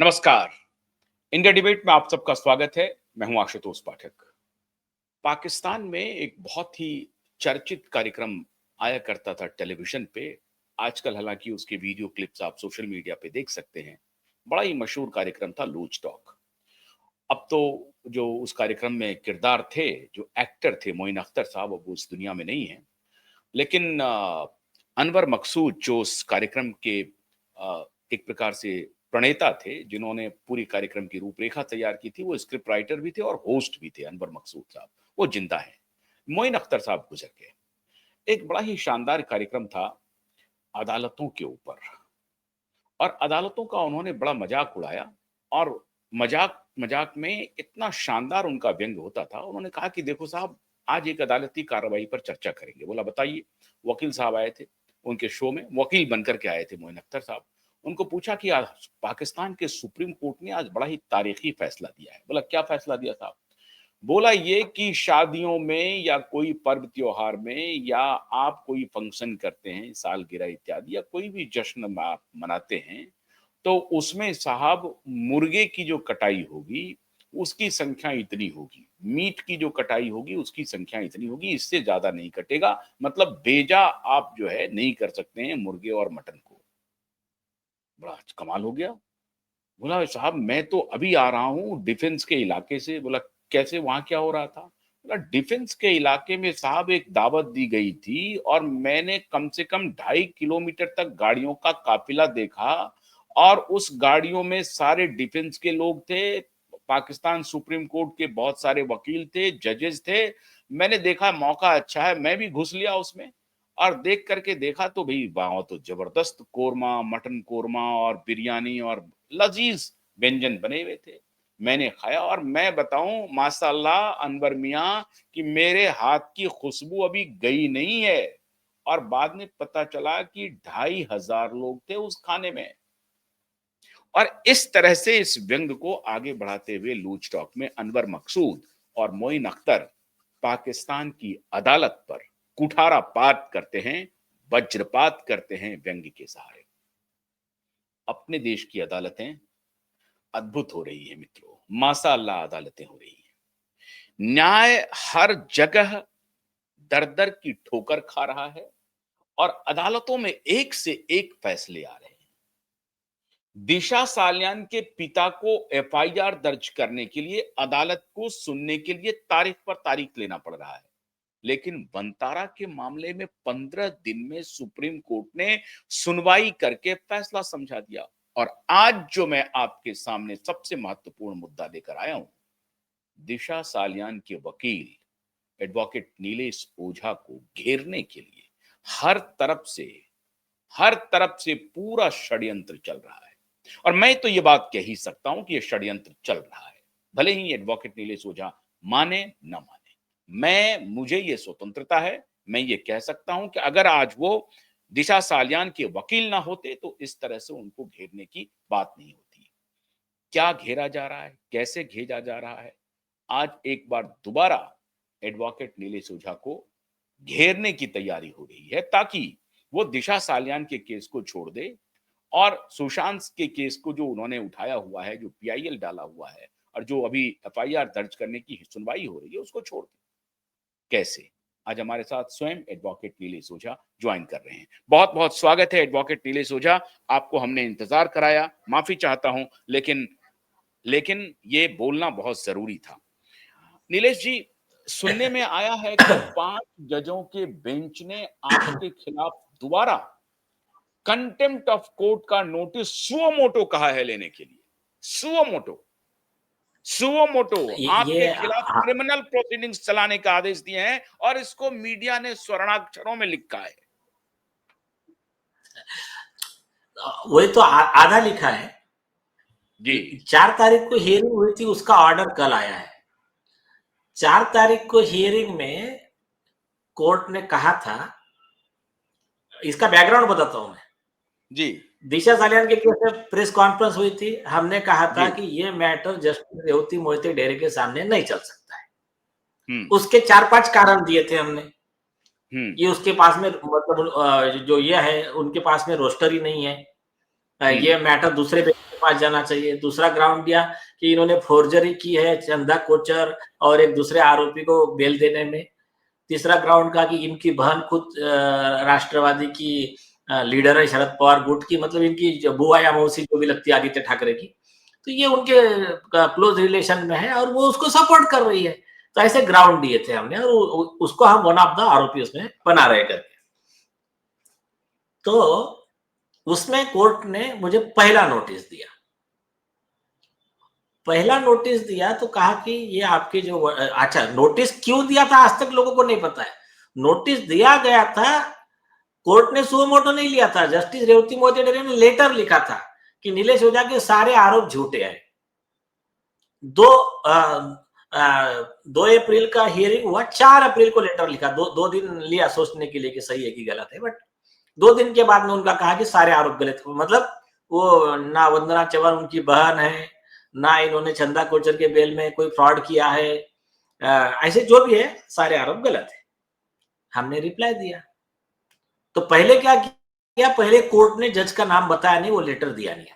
नमस्कार। India debate में आप सबका स्वागत है। मैं हूं आशुतोष पाठक। पाकिस्तान में एक बहुत ही चर्चित कार्यक्रम आया करता था टेलीविजन पे। आजकल हालांकि उसके वीडियो क्लिप्स आप सोशल मीडिया पे देख सकते हैं। बड़ा ही मशहूर कार्यक्रम था लूज टॉक। अब तो जो उस कार्यक्रम में किरदार थे, जो एक्टर थे मोइन अख्तर साहब, अब वो इस दुनिया में नहीं है। लेकिन अनवर मकसूद जो उस कार्यक्रम के एक प्रकार से प्रणेता थे, जिन्होंने पूरी कार्यक्रम की रूपरेखा तैयार की थी, वो स्क्रिप्ट राइटर भी थे और होस्ट भी थे। अनवर मकसूद साहब वो जिंदा हैं। मोइन अख्तर साहब गुजर गए। एक बड़ा ही शानदार कार्यक्रम था अदालतों के ऊपर, और अदालतों का उन्होंने बड़ा मजाक उड़ाया। और मजाक मजाक में इतना शानदार उनका व्यंग होता था। उन्होंने कहा कि देखो साहब, आज एक अदालती कार्रवाई पर चर्चा करेंगे। बोला बताइए। वकील साहब आए थे उनके शो में, वकील बनकर के आए थे मोइन अख्तर साहब। उनको पूछा कि आज पाकिस्तान के सुप्रीम कोर्ट ने आज बड़ा ही तारीखी फैसला दिया है। बोला क्या फैसला दिया साहब? बोला ये कि शादियों में या कोई पर्व त्योहार में, या आप कोई फंक्शन करते हैं, सालगिरह इत्यादि, या कोई भी जश्न आप मनाते हैं, तो उसमें साहब मुर्गे की जो कटाई होगी उसकी संख्या इतनी होगी, मीट की जो कटाई होगी उसकी संख्या इतनी होगी, इससे ज्यादा नहीं कटेगा। मतलब बेजा आप जो है नहीं कर सकते हैं मुर्गे और मटन को। बड़ा कमाल हो गया। बोला साहब मैं तो अभी आ रहा हूँ डिफेंस के इलाके से। बोला कैसे, वहां क्या हो रहा था? बोला डिफेंस के इलाके में साहब एक दावत दी गई थी, और मैंने कम से कम 2.5 किलोमीटर तक गाड़ियों का काफिला देखा, और उस गाड़ियों में सारे डिफेंस के लोग थे, पाकिस्तान सुप्रीम कोर्ट के बहुत सारे वकील थे, जजेस थे। मैंने देखा मौका अच्छा है, मैं भी घुस लिया उसमें। और देख करके देखा तो भाई वहां तो जबरदस्त कोरमा, मटन कोरमा और बिरयानी और लजीज व्यंजन बने हुए थे। मैंने खाया, और मैं बताऊं माशाल्लाह अनवर मियां कि मेरे हाथ की खुशबू अभी गई नहीं है। और बाद में पता चला कि 2,500 लोग थे उस खाने में। और इस तरह से इस व्यंग को आगे बढ़ाते हुए लूज टॉक में अनवर मकसूद और मोइन अख्तर पाकिस्तान की अदालत पर कुठारापात करते हैं, वज्रपात करते हैं व्यंग के सहारे। अपने देश की अदालतें अद्भुत हो रही है मित्रों, माशाअल्लाह अदालतें हो रही हैं। न्याय हर जगह दर दर की ठोकर खा रहा है, और अदालतों में एक से एक फैसले आ रहे हैं। दिशा सालियान के पिता को एफआईआर दर्ज करने के लिए अदालत को सुनने के लिए तारीख पर तारीख लेना पड़ रहा है। लेकिन वंतारा के मामले में 15 दिन में सुप्रीम कोर्ट ने सुनवाई करके फैसला समझा दिया। और आज जो मैं आपके सामने सबसे महत्वपूर्ण मुद्दा लेकर आया हूं, दिशा सालियान के वकील एडवोकेट नीलेश ओझा को घेरने के लिए हर तरफ से हर तरफ से पूरा षड्यंत्र चल रहा है। और मैं तो ये बात कह ही सकता हूं कि यह षड्यंत्र चल रहा है, भले ही एडवोकेट नीलेश ओझा माने न माने। मुझे ये स्वतंत्रता है, मैं ये कह सकता हूं कि अगर आज वो दिशा सालियान के वकील ना होते तो इस तरह से उनको घेरने की बात नहीं होती। क्या घेरा जा रहा है, कैसे घेरा जा रहा है? आज एक बार दोबारा एडवोकेट नीलेश ओझा को घेरने की तैयारी हो रही है, ताकि वो दिशा सालियान के केस को छोड़ दे, और सुशांत के केस को जो उन्होंने उठाया हुआ है, जो पीआईएल डाला हुआ है, और जो अभी एफआईआर दर्ज करने की सुनवाई हो रही है, उसको छोड़ दे। कैसे? आज हमारे साथ स्वयं एडवोकेट नीलेश ओझा ज्वाइन कर रहे हैं। बहुत बहुत स्वागत है एडवोकेट नीलेश ओझा। आपको हमने इंतजार कराया, माफी चाहता हूं, लेकिन लेकिन ये बोलना बहुत जरूरी था। नीलेश जी, सुनने में आया है कि 5 जजों के बेंच ने आपके खिलाफ दोबारा कंटेम्प्ट ऑफ कोर्ट का नोटिस सुओ मोटो कहा है लेने के लिए। सुओ मोटो, सुओ मोटो आपके ये खिलाफ क्रिमिनल प्रोसीडिंग्स चलाने का आदेश दिए हैं, और इसको मीडिया ने स्वर्णाक्षरों में लिखा है। वही तो आधा लिखा है। जी 4 तारीख को हियरिंग हुई थी, उसका ऑर्डर कल आया है। 4 तारीख को हियरिंग में कोर्ट ने कहा था, इसका बैकग्राउंड बताता हूं मैं। जी दिशा सालियान के केस में प्रेस कॉन्फ्रेंस हुई थी। हमने कहा था जी। कि ये मैटर जस्टिस रेवती मोहिते डेरे के सामने नहीं चल सकता है। हम्म उसके 4-5 कारण दिए थे हमने। हम्म ये उसके पास में मतलब जो ये है, उनके पास में रोस्टर ही नहीं है। हम्म ये मैटर दूसरे पास जाना चाहिए। दूसरा ग्राउंड दिया कि इन्होंने फोर्जरी की है चंदा कोचर और एक दूसरे आरोपी को बेल देने में। तीसरा ग्राउंड का कि इनकी बहन खुद राष्ट्रवादी की लीडर है, शरद पवार गुट की, मतलब इनकी बुआ या मौसी जो भी लगती है आदित्य ठाकरे की, तो ये उनके क्लोज रिलेशन में है और वो उसको सपोर्ट कर रही है। तो ऐसे ग्राउंड दिए थे हमने और उसको हम वन ऑफ द आरोपी उसमें बना रहे करके। तो उसमें कोर्ट ने मुझे पहला नोटिस दिया। पहला नोटिस दिया तो कहा कि ये आपके जो अच्छा, नोटिस क्यों दिया था आज तक लोगों को नहीं पता है। नोटिस दिया गया था, कोर्ट ने सुओ मोटो नहीं लिया था। जस्टिस रेवती मोहिते डेरे ने लेटर लिखा था कि नीलेश ओझा के सारे आरोप झूठे हैं। 2 अप्रैल का हियरिंग हुआ, 4 अप्रैल को लेटर लिखा। दो दिन लिया सोचने के लिए कि सही है कि गलत है, बट 2 दिन के बाद में उनका कहा कि सारे आरोप गलत। मतलब वो ना वंदना चव्हाण उनकी बहन है, ना इन्होंने चंदा कोचर के बेल में कोई फ्रॉड किया है, ऐसे जो भी है सारे आरोप गलत है। हमने रिप्लाई दिया। तो पहले क्या किया, पहले कोर्ट ने जज का नाम बताया नहीं, वो लेटर दिया नहीं।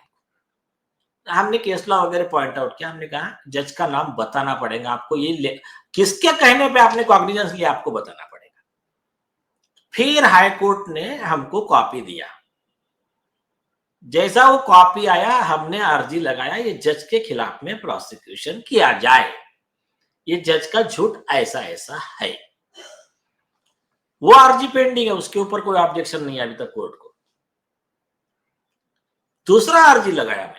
हमने केस लॉ वगैरह पॉइंट आउट किया, हमने कहा जज का नाम बताना पड़ेगा आपको, ये किसके कहने पे आपने कॉग्निजेंस लिया आपको बताना पड़ेगा। फिर हाई कोर्ट ने हमको कॉपी दिया। जैसा वो कॉपी आया हमने अर्जी लगाया ये जज के खिलाफ में प्रोसिक्यूशन किया जाए, ये जज का झूठ ऐसा ऐसा है। वो अर्जी पेंडिंग है, उसके ऊपर कोई ऑब्जेक्शन नहीं है अभी तक कोर्ट को। दूसरा अर्जी लगाया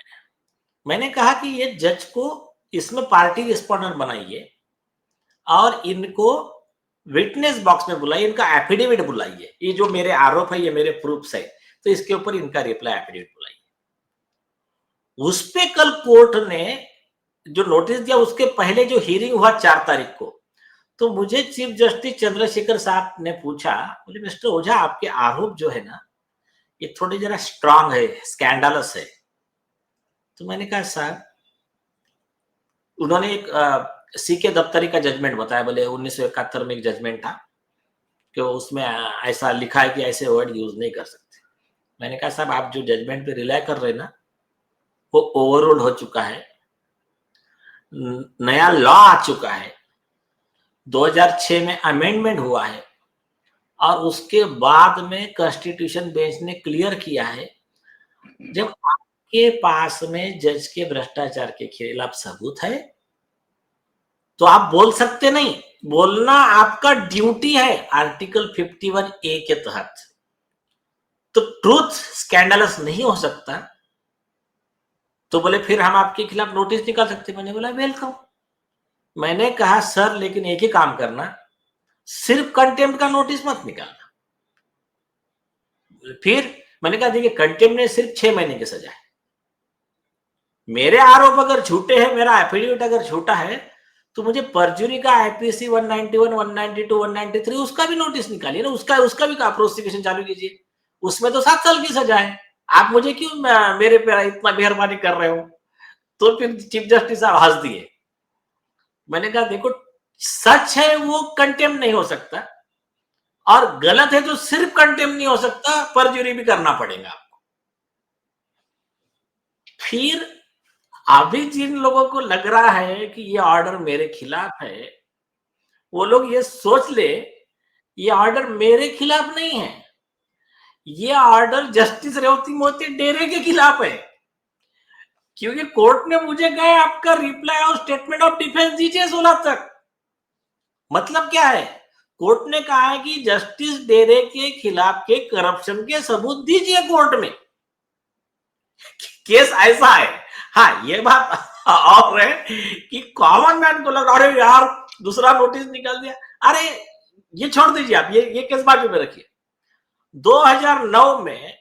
मैंने कहा कि ये जज को इसमें पार्टी रिस्पोंडेंट बनाइए और इनको विटनेस बॉक्स में बुलाइए, इनका एफिडेविट बुलाइए, ये जो मेरे आरोप है ये मेरे प्रूफ्स है, तो इसके ऊपर इनका रिप्लाई एफिडेविट बुलाइए। उस पे कल कोर्ट ने जो नोटिस दिया उसके पहले जो हियरिंग हुआ 4 तारीख को, तो मुझे चीफ जस्टिस चंद्रशेखर साहब ने पूछा, बोले मिस्टर ओझा आपके आरोप जो है ना ये थोड़े जरा स्ट्रांग है, स्कैंडलस है। तो मैंने कहा साहब, उन्होंने एक सीके दफ्तरी का जजमेंट बताया, बोले 1971 में एक जजमेंट था कि उसमें ऐसा लिखा है कि ऐसे वर्ड यूज नहीं कर सकते। मैंने कहा साहब आप जो जजमेंट पे रिलाई कर रहे हैं ना वो ओवररूल हो चुका है, नया लॉ आ चुका है, 2006 में अमेंडमेंट हुआ है और उसके बाद में कॉन्स्टिट्यूशन बेंच ने क्लियर किया है जब आपके पास में जज के भ्रष्टाचार के खिलाफ सबूत है तो आप बोल सकते नहीं, बोलना आपका ड्यूटी है आर्टिकल 51A के तहत। तो ट्रूथ स्कैंडलस नहीं हो सकता। तो बोले फिर हम आपके खिलाफ नोटिस निकाल सकते। मैंने बोला वेलकम। मैंने कहा सर लेकिन एक ही काम करना, सिर्फ कंटेम्प्ट का नोटिस मत निकालना। फिर मैंने कहा देखिए कंटेम्प्ट में सिर्फ 6 महीने की सजा है, मेरे आरोप अगर झूठे हैं, मेरा एफिडेविट अगर झूठा है तो मुझे परजुरी का आईपीसी 191, 192, 193 उसका भी नोटिस निकालिए ना, उसका भी प्रोसिक्यूशन चालू कीजिए। उसमें तो 7 साल की सजा है। आप मुझे क्यों मेरे पे इतना मेहरबानी कर रहे हो? तो फिर चीफ जस्टिस साहब हंस दिए। मैंने कहा देखो सच है वो कंटेम्प्ट नहीं हो सकता और गलत है तो सिर्फ कंटेम्प्ट नहीं हो सकता, परजुरी भी करना पड़ेगा आपको। फिर अभी जिन लोगों को लग रहा है कि ये ऑर्डर मेरे खिलाफ है, वो लोग ये सोच ले ये ऑर्डर मेरे खिलाफ नहीं है, ये ऑर्डर जस्टिस रेवती मोहिते डेरे के खिलाफ है। क्योंकि कोर्ट ने मुझे कहा आपका रिप्लाई और स्टेटमेंट ऑफ डिफेंस दीजिए 16 तक। मतलब क्या है, कोर्ट ने कहा है कि जस्टिस डेरे के खिलाफ के करप्शन के सबूत दीजिए कोर्ट में। केस ऐसा है। हाँ ये बात और है कि कॉमन मैन को लग रहा अरे यार दूसरा नोटिस निकाल दिया। अरे ये छोड़ दीजिए आप, ये केस बाजू में रखिए। 2009 में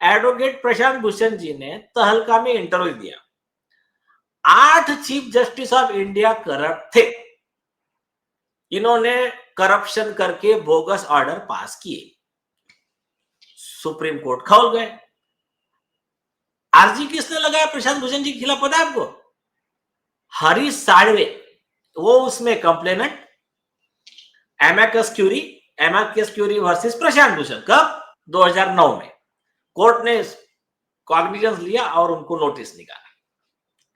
एडवोकेट प्रशांत भूषण जी ने तहलका में इंटरव्यू दिया। 8 chief justice of India corrupt थे, इन्होंने करप्शन करके बोगस ऑर्डर पास किए, सुप्रीम कोर्ट खोल गए। आरजी किसने लगाया प्रशांत भूषण जी के खिलाफ पता है आपको? हरीश साळवे, वो उसमें complainant, एमएकस Curie versus Prashant Bhushan. कब? 2009 में कोर्ट ने कॉग्निजेंस लिया और उनको नोटिस निकाला।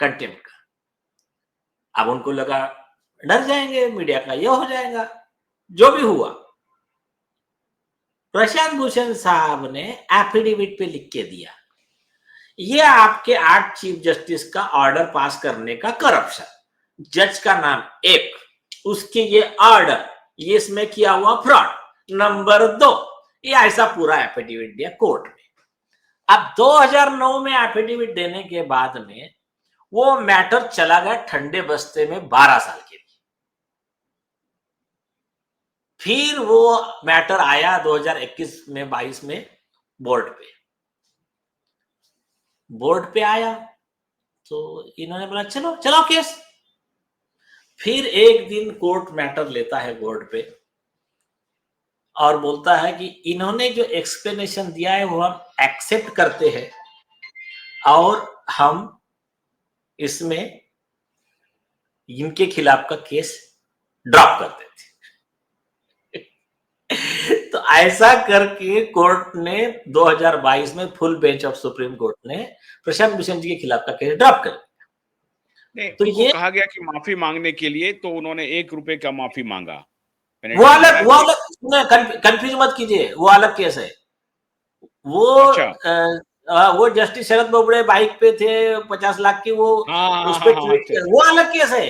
कंटेम्प्ट का। अब उनको लगा डर जाएंगे, मीडिया का ये हो जाएगा, जो भी हुआ। प्रशांत भूषण साहब ने एफिडेविट पे लिख के दिया, ये आपके 8 चीफ जस्टिस का ऑर्डर पास करने का करप्शन, जज का नाम 1, उसके ये ऑर्डर, ये इसमें किया हुआ फ्रॉड, नंबर 2, ये ऐसा पूरा एफिडेविट दिया कोर्ट में। अब 2009 में एफिडेविट देने के बाद में वो मैटर चला गया ठंडे बस्ते में 12 साल के लिए। फिर वो मैटर आया 2021 में 22 में बोर्ड पे आया, तो इन्होंने बोला चलो चलो केस। फिर एक दिन कोर्ट मैटर लेता है बोर्ड पे और बोलता है कि इन्होंने जो एक्सप्लेनेशन दिया है वो हम एक्सेप्ट करते हैं और हम इसमें इनके खिलाफ का केस ड्रॉप कर देते। तो ऐसा करके कोर्ट ने 2022 में full bench of supreme court ने प्रशांत भूषण जी के खिलाफ का केस ड्रॉप कर दिया। तो ये कहा गया कि माफी मांगने के लिए तो उन्होंने 1 रुपए का माफी मांगा। वो अलग कंफ्यूज मत कीजिए, वो अलग केस है। वो अच्छा। वो जस्टिस शरद बोबड़े बाइक पे थे 50 लाख की, वो उस पे वो अलग केस है।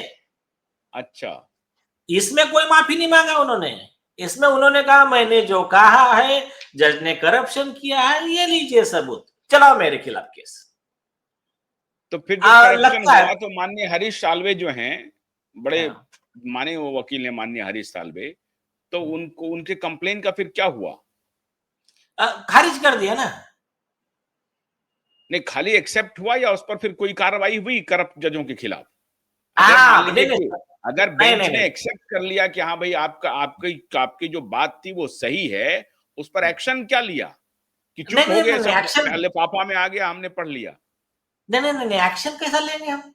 अच्छा, इसमें कोई माफी नहीं मांगा उन्होंने। इसमें उन्होंने कहा मैंने जो कहा है, जज ने करप्शन किया है, ये लीजिए सबूत, चलाओ मेरे खिलाफ केस। तो फिर जो करप्शन हुआ तो माननीय हरीश साल्वे जो हैं, बड़े माने वो वकील हैं माननीय हरीश साल्वे, तो उनको उनके कंप्लेन का फिर क्या हुआ? खारिज कर दिया ना। नहीं, खाली एक्सेप्ट हुआ या उस पर फिर कोई कार्रवाई हुई करप्ट जजों के खिलाफ? अगर बेंच ने एक्सेप्ट कर लिया कि हाँ भाई आपकी जो बात थी वो सही है, उस पर एक्शन क्या लिया? कि चुप हो गए, सब लिफाफा में आ गया, हमने पढ़ लिया? नहीं, एक्शन कैसा लेंगे हम?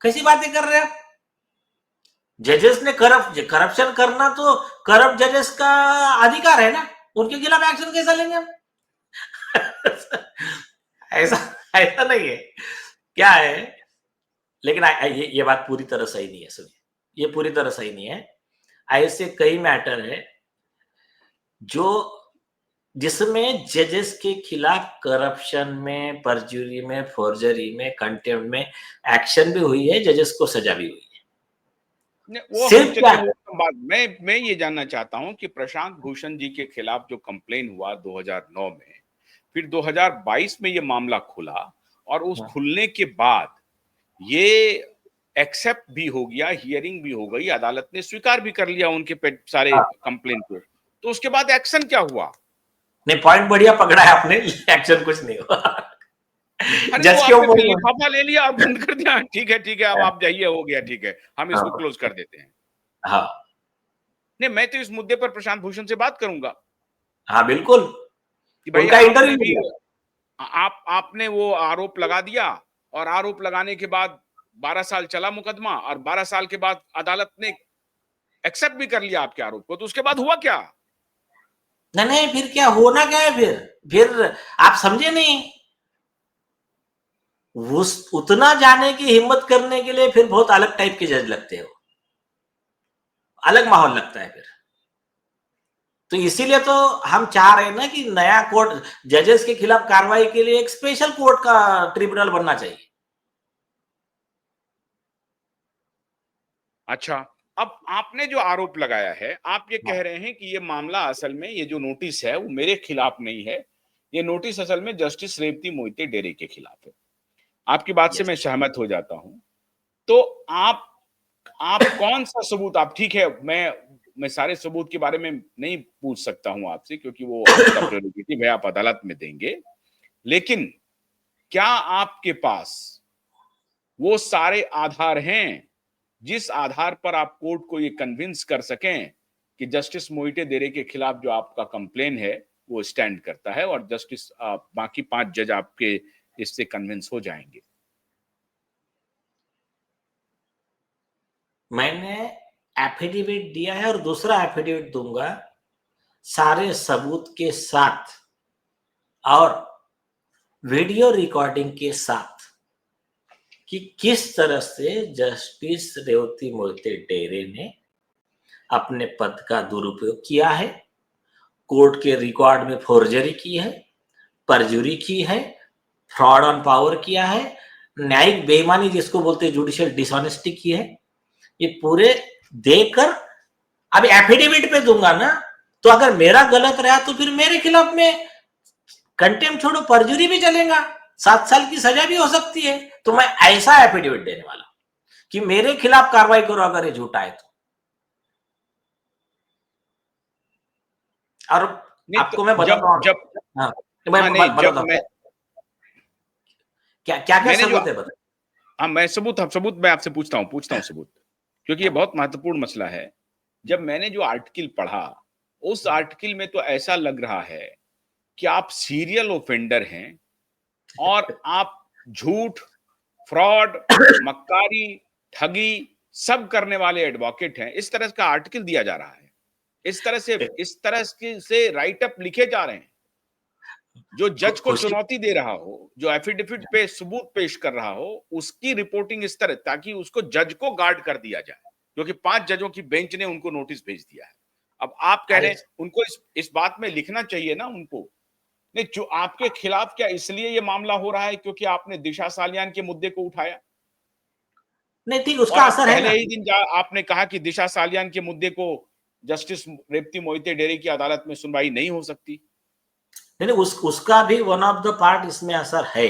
कैसी बातें कर रहे हैं? जजेस ने करप्शन करना तो करप्ट जजेस का अधिकार है ना, उनके खिलाफ एक्शन कैसा लेंगे हम? ऐसा नहीं है, क्या है? लेकिन ये बात पूरी तरह सही नहीं है। सुनिए, ये पूरी तरह सही नहीं है। ऐसे कई मैटर है जो जिसमें जजेस के खिलाफ करप्शन में, परजुरी में, फोर्जरी में, कंटेम्प्ट में एक्शन भी हुई है, जजेस को सजा भी हुई है। वो सिर्फ मैं ये जानना चाहता हूं कि प्रशांत भूषण जी के खिलाफ जो कंप्लेन हुआ 2009 में, फिर 2022 में ये मामला खुला और उस खुलने के बाद ये एक्सेप्ट भी हो गया, हियरिंग भी हो गई, अदालत ने स्वीकार भी कर लिया उनके सारे कंप्लेन को, तो उसके बाद एक्शन क्या हुआ? नहीं, पॉइंट बढ़िया पकड़ा है आपने, एक्शन कुछ नहीं हुआ। जज के ऊपर लिफाफा ले लिया और बंद कर दिया, ठीक है अब आप जाइए, हो गया, ठीक है, हम इसको क्लोज कर देते हैं। हाँ, नहीं, मैं तो इस मुद्दे पर प्रशांत भूषण से बात करूंगा। हाँ बिल्कुल, कि भाई आपने वो आरोप लगा दिया और आरोप लगाने के बाद 12 साल चला मुकदमा और 12 साल के बाद अदालत ने एक्सेप्ट भी कर लिया आपके आरोप को, तो उसके बाद हुआ क्या? नहीं, फिर क्या होना क्या है? फिर आप समझे नहीं, उतना जाने की हिम्मत करने के लिए फिर बहुत अलग टाइप के जज लगते हो, अलग माहौल लगता है फिर। तो इसीलिए तो हम चाह रहे हैं ना कि नया कोर्ट जजेस के खिलाफ कार्रवाई के लिए एक स्पेशल कोर्ट का ट्रिब्यूनल बनना चाहिए। अच्छा, अब आपने जो आरोप लगाया है, आप ये कह रहे हैं कि ये मामला असल में, ये जो नोटिस है वो मेरे खिलाफ नहीं है, ये नोटिस असल में जस्टिस रेवती मोहिते डेरे के खिलाफ है। आपकी बात से मैं सहमत हो जाता हूं। तो आप कौन सा सबूत, आप ठीक है, मैं सारे सबूत के बारे में नहीं पूछ सकता हूं आपसे, क्योंकि वो आपका प्रेरोगेटिव है, आप अदालत में देंगे, लेकिन क्या आपके पास वो सारे आधार हैं जिस आधार पर आप कोर्ट को ये कन्विंस कर सकें कि जस्टिस मोहिते डेरे के खिलाफ जो आपका कंप्लेन है वो स्टैंड करता है और जस्टिस बाकी 5 जज आपके इससे कन्विंस हो जाएंगे? मैंने एफिडेविट दिया है और दूसरा एफिडेविट दूंगा सारे सबूत के साथ और वीडियो रिकॉर्डिंग के साथ। कि किस तरह से जस्टिस रेवती मोहिते डेरे ने अपने पद का दुरुपयोग किया है, कोर्ट के रिकॉर्ड में फोर्जरी की है, परजुरी की है, फ्रॉड ऑन पावर किया है, न्यायिक बेईमानी जिसको बोलते हैं जुडिशियल डिसऑनेस्टी की है। ये पूरे देकर अब एफिडेविट पे दूंगा ना, तो अगर मेरा गलत रहा तो फिर मेरे खिलाफ में कंटेम्प्ट छोड़ो परजुरी भी चलेगा, 7 साल की सजा भी हो सकती है। तो मैं ऐसा एफिडेविट देने वाला कि मेरे खिलाफ कार्रवाई करो अगर ये झूठा है तो। और आपको मैं बताता हूँ, हाँ, मैं बताता हूँ क्या क्या क्या सबूत है बता। हाँ, सबूत मैं आपसे पूछता हूँ सबूत, क्योंकि ये बहुत महत्वपूर्ण मसला है। जब मैंने जो आर्टिकल पढ़ा, उस आर्टिकल में तो ऐसा लग रहा है कि आप सीरियल ऑफेंडर हैं और आप झूठ, फ्रॉड, मक्कारी, ठगी सब करने वाले एडवोकेट हैं। इस तरह का आर्टिकल दिया जा रहा है, इस तरह से राइट अप लिखे जा रहे हैं। जो जज को चुनौती दे रहा हो, जो एफिडेविट पे सबूत पेश कर रहा हो, उसकी रिपोर्टिंग इस तरह, ताकि उसको जज को गार्ड कर दिया जाए, क्योंकि 5 जजों की बेंच ने उनको नोटिस भेज दिया है। अब आप कह रहे हैं उनको इस बात में लिखना चाहिए ना उनको। नहीं, जो आपके खिलाफ क्या इसलिए ये मामला हो रहा है क्योंकि आपने दिशा सालियान के मुद्दे को उठाया? नहीं ठीक, उसका असर है ना। पहले ही दिन आपने कहा कि दिशा सालियान के मुद्दे को जस्टिस रेवती मोहिते डेरे की अदालत में सुनवाई नहीं हो सकती। नहीं, उसका भी वन ऑफ द पार्ट इसमें असर है।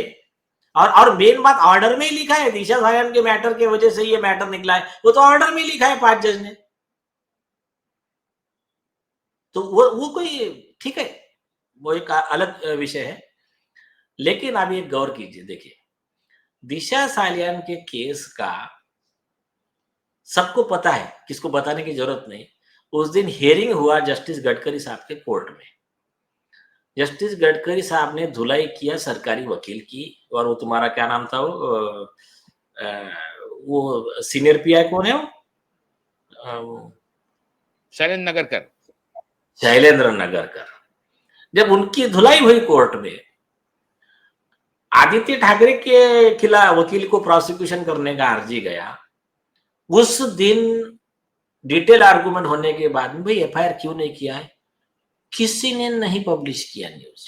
और मेन बात ऑर्डर में ही लिखा है, दिशा सालियान के मैटर की वजह से ये मैटर निकला है, वो तो ऑर्डर में लिखा है 5 जज ने। तो वो कोई ठीक है, वो एक अलग विषय है। लेकिन आप एक गौर कीजिए, देखिए दिशा सालियान के केस का सबको पता है, किसको बताने की जरूरत नहीं। उस दिन हियरिंग हुआ जस्टिस गडकरी साहब के कोर्ट में। जस्टिस गडकरी साहब ने धुलाई किया सरकारी वकील की, और वो तुम्हारा क्या नाम था, वो सीनियर पीआई कौन है वो, शैलेंद्र नगरकर। शैलेंद्र नगरकर। जब उनकी धुलाई हुई कोर्ट में, आदित्य ठाकरे के खिलाफ वकील को प्रोसिक्यूशन करने का अर्जी गया। उस दिन डिटेल आर्गुमेंट होने के बाद में, भाई एफआईआर क्यों नहीं किया है, किसी ने नहीं पब्लिश किया न्यूज।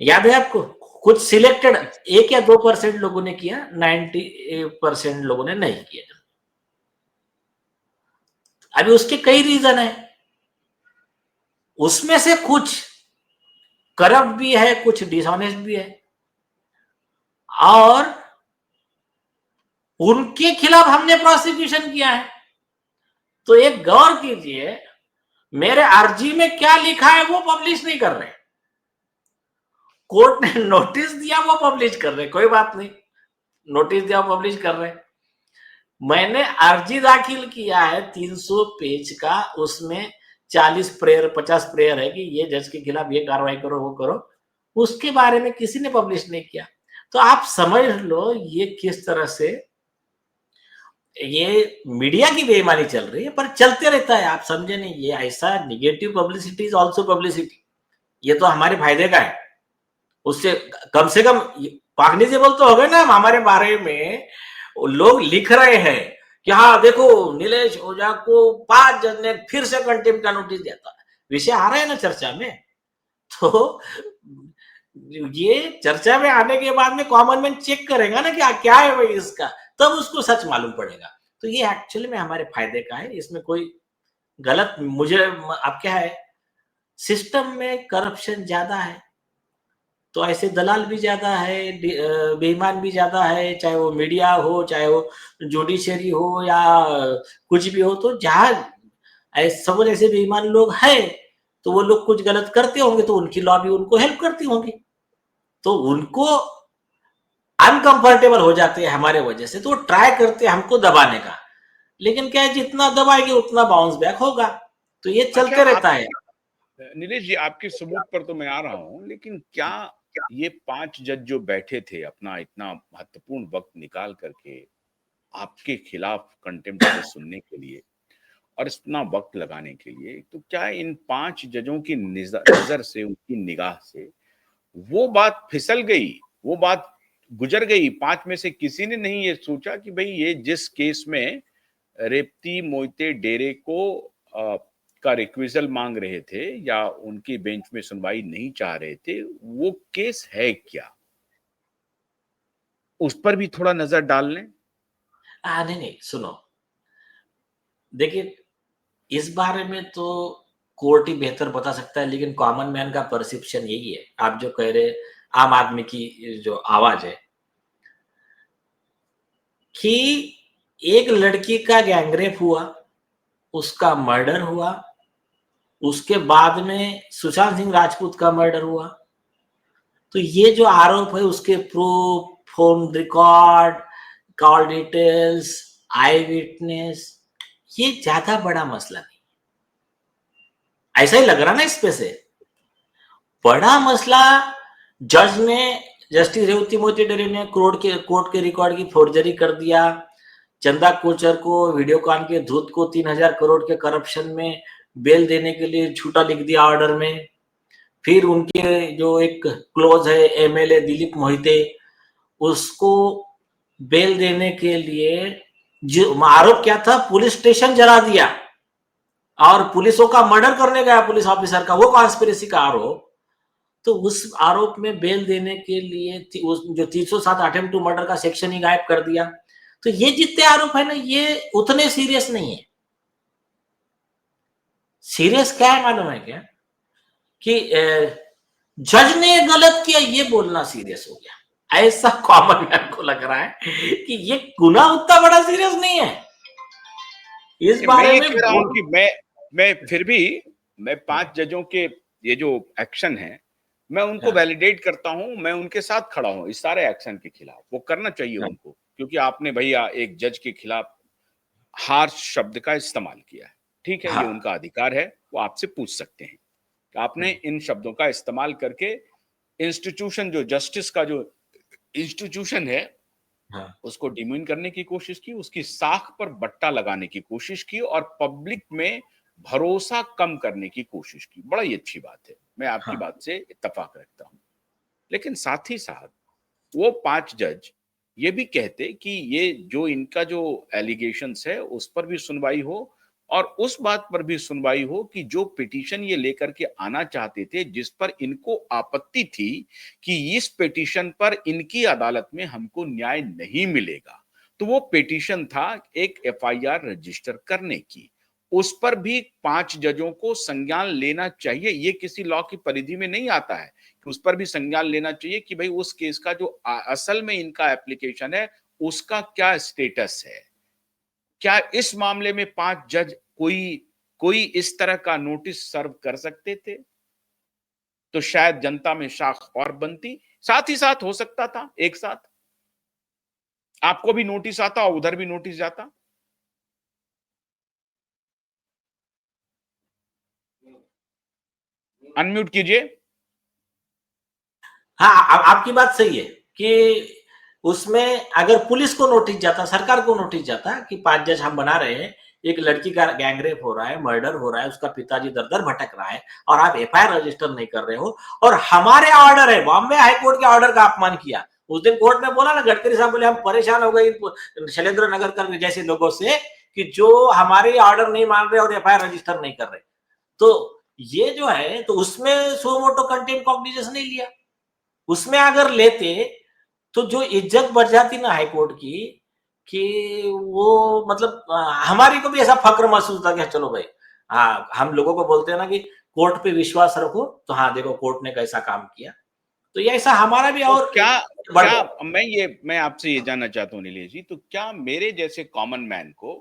याद है आपको? कुछ सिलेक्टेड 1 या 2% लोगों ने किया, 90% लोगों ने नहीं किया। अभी उसके कई रीजन है, उसमें से कुछ करप्ट भी है, कुछ डिसऑनेस्ट भी है, और उनके खिलाफ हमने प्रोसिक्यूशन किया है। तो एक गौर कीजिए, मेरे अर्जी में क्या लिखा है वो पब्लिश नहीं कर रहे, कोर्ट ने नोटिस दिया वो पब्लिश कर रहे, कोई बात नहीं, नोटिस दिया वो पब्लिश कर रहे। मैंने अर्जी दाखिल किया है 300 पेज का, उसमें 40 प्रेयर 50 प्रेयर है कि ये जज के खिलाफ ये कार्रवाई करो, वो करो, उसके बारे में किसी ने पब्लिश नहीं किया। तो आप समझ लो ये किस तरह से ये मीडिया की बेईमानी चल रही है, पर चलते रहता है, आप समझे नहीं। ये ऐसा negative publicity is also publicity, ये तो हमारे फायदे का है। उससे कम से कम कॉग्निजेबल तो हो गए ना हमारे बारे में। लोग लिख रहे हैं कि हाँ देखो नीलेश ओझा को 5 जज ने फिर से कंटेम्प्ट का नोटिस दिया था, विषय आ रहा है ना चर्चा में। तो ये चर्चा में आने के बाद में कॉमन मैन चेक करेगा ना कि क्या है भाई इसका, तब उसको सच मालूम पड़ेगा। तो ये एक्चुअली में हमारे फायदे का है, इसमें कोई गलत मुझे अब क्या है, सिस्टम में करप्शन ज्यादा है तो ऐसे दलाल भी ज्यादा है, बेईमान भी ज्यादा है, चाहे वो मीडिया हो, चाहे वो जुडिशरी हो, या कुछ भी हो। तो जहां सब ऐसे बेईमान लोग हैं तो वो लोग कुछ गलत करते होंगे तो उनकी लॉबी उनको हेल्प करती होंगी, तो उनको अनकंफर्टेबल हो जाते हैं हमारे वजह से, तो वो ट्राई करते हैं हमको दबाने का। लेकिन क्या है, जितना दबाएंगे उतना बाउंस बैक होगा, तो ये चलते रहता है। नीलेश जी, आपके सबूत पर तो मैं आ रहा हूं, लेकिन क्या ये 5 जज जो बैठे थे अपना इतना महत्वपूर्ण वक्त निकाल करके आपके खिलाफ कंटेम्प्ट केस सुनने के लिए और इतना वक्त लगाने के लिए, तो क्या इन 5 जजों की नजर से, उनकी निगाह से वो बात फिसल गई वो बात गुजर गई। 5 में से किसी ने नहीं ये सोचा कि भाई ये जिस केस में रेवती मोहिते डेरे को का रिक्विजल मांग रहे थे या उनकी बेंच में सुनवाई नहीं चाह रहे थे, वो केस है क्या, उस पर भी थोड़ा नजर डाल लें। नहीं नहीं, सुनो, देखिए, इस बारे में तो कोर्ट ही बेहतर बता सकता है, लेकिन कॉमन मैन का परसेप्शन यही है, आप जो कह रहे, आम आदमी की जो आवाज है, कि एक लड़की का गैंगरेप हुआ, उसका मर्डर हुआ, उसके बाद में सुशांत सिंह राजपूत का मर्डर हुआ, तो ये जो आरोप है उसके proof, phone record, call details, eyewitness, ये ज्यादा बड़ा मसला नहीं, ऐसा ही लग रहा ना इस पे से। बड़ा मसला जज ने, जस्टिस रेवती मोहिते डेरे ने कोर्ट के रिकॉर्ड की फोर्जरी कर दिया, चंदा कोचर को, वीडियोकॉन के धूत को 3,000 करोड़ के करप्शन में बेल देने के लिए झूठा लिख दिया ऑर्डर में। फिर उनके जो एक क्लोज है एमएलए दिलीप मोहिते, उसको बेल देने के लिए जो आरोप क्या था, पुलिस स्टेशन जला दिया और पुलिसों का मर्डर करने गया पुलिस ऑफिसर का, वो कॉन्स्पिरेसी का आरोप। तो उस आरोप में बेल देने के लिए जो 307 अटेम्प्ट टू मर्डर का सेक्शन ही गायब कर दिया। तो ये जितने आरोप है ना, ये उतने सीरियस नहीं है। सीरियस क्या है मालूम है क्या, कि जज ने गलत किया ये बोलना सीरियस हो गया। ऐसा कॉमन मैन को लग रहा है कि ये गुनाह उतना बड़ा सीरियस नहीं है, इस मैं बारे ये में कह रहा हूं कि मैं फिर भी मैं 5 जजों के ये जो एक्शन है, मैं उनको वैलिडेट करता हूं, मैं उनके साथ खड़ा हूं इस सारे एक्शन के खिलाफ। वो करना चाहिए उनको, क्योंकि आपने भैया एक जज के खिलाफ हार्श शब्द का इस्तेमाल किया है। ठीक है, ये उनका अधिकार है, वो आपसे पूछ सकते हैं कि आपने इन शब्दों का इस्तेमाल करके इंस्टीट्यूशन, जो जस्टिस का जो इंस्टीट्यूशन है, उसको डिमीन करने की कोशिश की, उसकी साख पर बट्टा लगाने की कोशिश की और पब्लिक में भरोसा कम करने की कोशिश की। बड़ा ही अच्छी बात है, मैं आपकी बात से इत्तेफाक रखता हूं। लेकिन साथ ही साथ वो 5 जज ये भी कहते कि ये जो इनका जो एलिगेशंस है उस पर भी सुनवाई हो और उस बात पर भी सुनवाई हो कि जो पिटीशन ये लेकर के आना चाहते थे, जिस पर इनको आपत्ति थी कि इस पिटीशन पर इनकी अदालत में हमको न्याय नहीं मिलेगा, तो वो पिटीशन था एक एफआईआर रजिस्टर करने की। उस पर भी 5 जजों को संज्ञान लेना चाहिए। ये किसी लॉ की परिधि में नहीं आता है कि उस पर भी संज्ञान लेना चाहिए कि भाई उस केस का जो असल में इनका एप्लीकेशन है उसका क्या स्टेटस है। क्या इस मामले में 5 जज कोई कोई इस तरह का नोटिस सर्व कर सकते थे, तो शायद जनता में शाख और बनती। साथ ही साथ हो सकता था एक साथ आपको भी नोटिस आता और उधर भी नोटिस जाता। अनम्यूट कीजिए। हाँ, आपकी बात सही है कि उसमें अगर पुलिस को नोटिस जाता, सरकार को नोटिस जाता कि 5 जज हम बना रहे हैं, एक लड़की का गैंगरेप हो रहा है, मर्डर हो रहा है, उसका पिताजी दर-दर भटक रहा है और आप एफआईआर रजिस्टर नहीं कर रहे हो और हमारे ऑर्डर है, बॉम्बे हाई कोर्ट के ऑर्डर का अपमान किया। उस दिन कोर्ट में बोला ना, गडकरी साहब बोले हम परेशान हो गए शैलेंद्र नगर कर जैसे लोगों से कि जो हमारे ऑर्डर नहीं मान रहे और एफआईआर रजिस्टर नहीं कर रहे। तो ये जो है, तो उसमें सो मोटो कंटेम्प्ट कॉग्निजेंस नहीं लिया। उसमें अगर लेते तो जो इज्जत बढ़ जाती ना हाईकोर्ट की, कि वो मतलब हमारी को भी ऐसा फक्र महसूस था कि चलो भाई, हाँ, हम लोगों को बोलते हैं ना कि कोर्ट पे विश्वास रखो, तो हाँ देखो कोर्ट ने कैसा काम किया, तो ये ऐसा हमारा भी तो और क्या बढ़ क्या गया। मैं आपसे ये जानना चाहता हूँ नीलेश जी, तो क्या मेरे जैसे कॉमन मैन को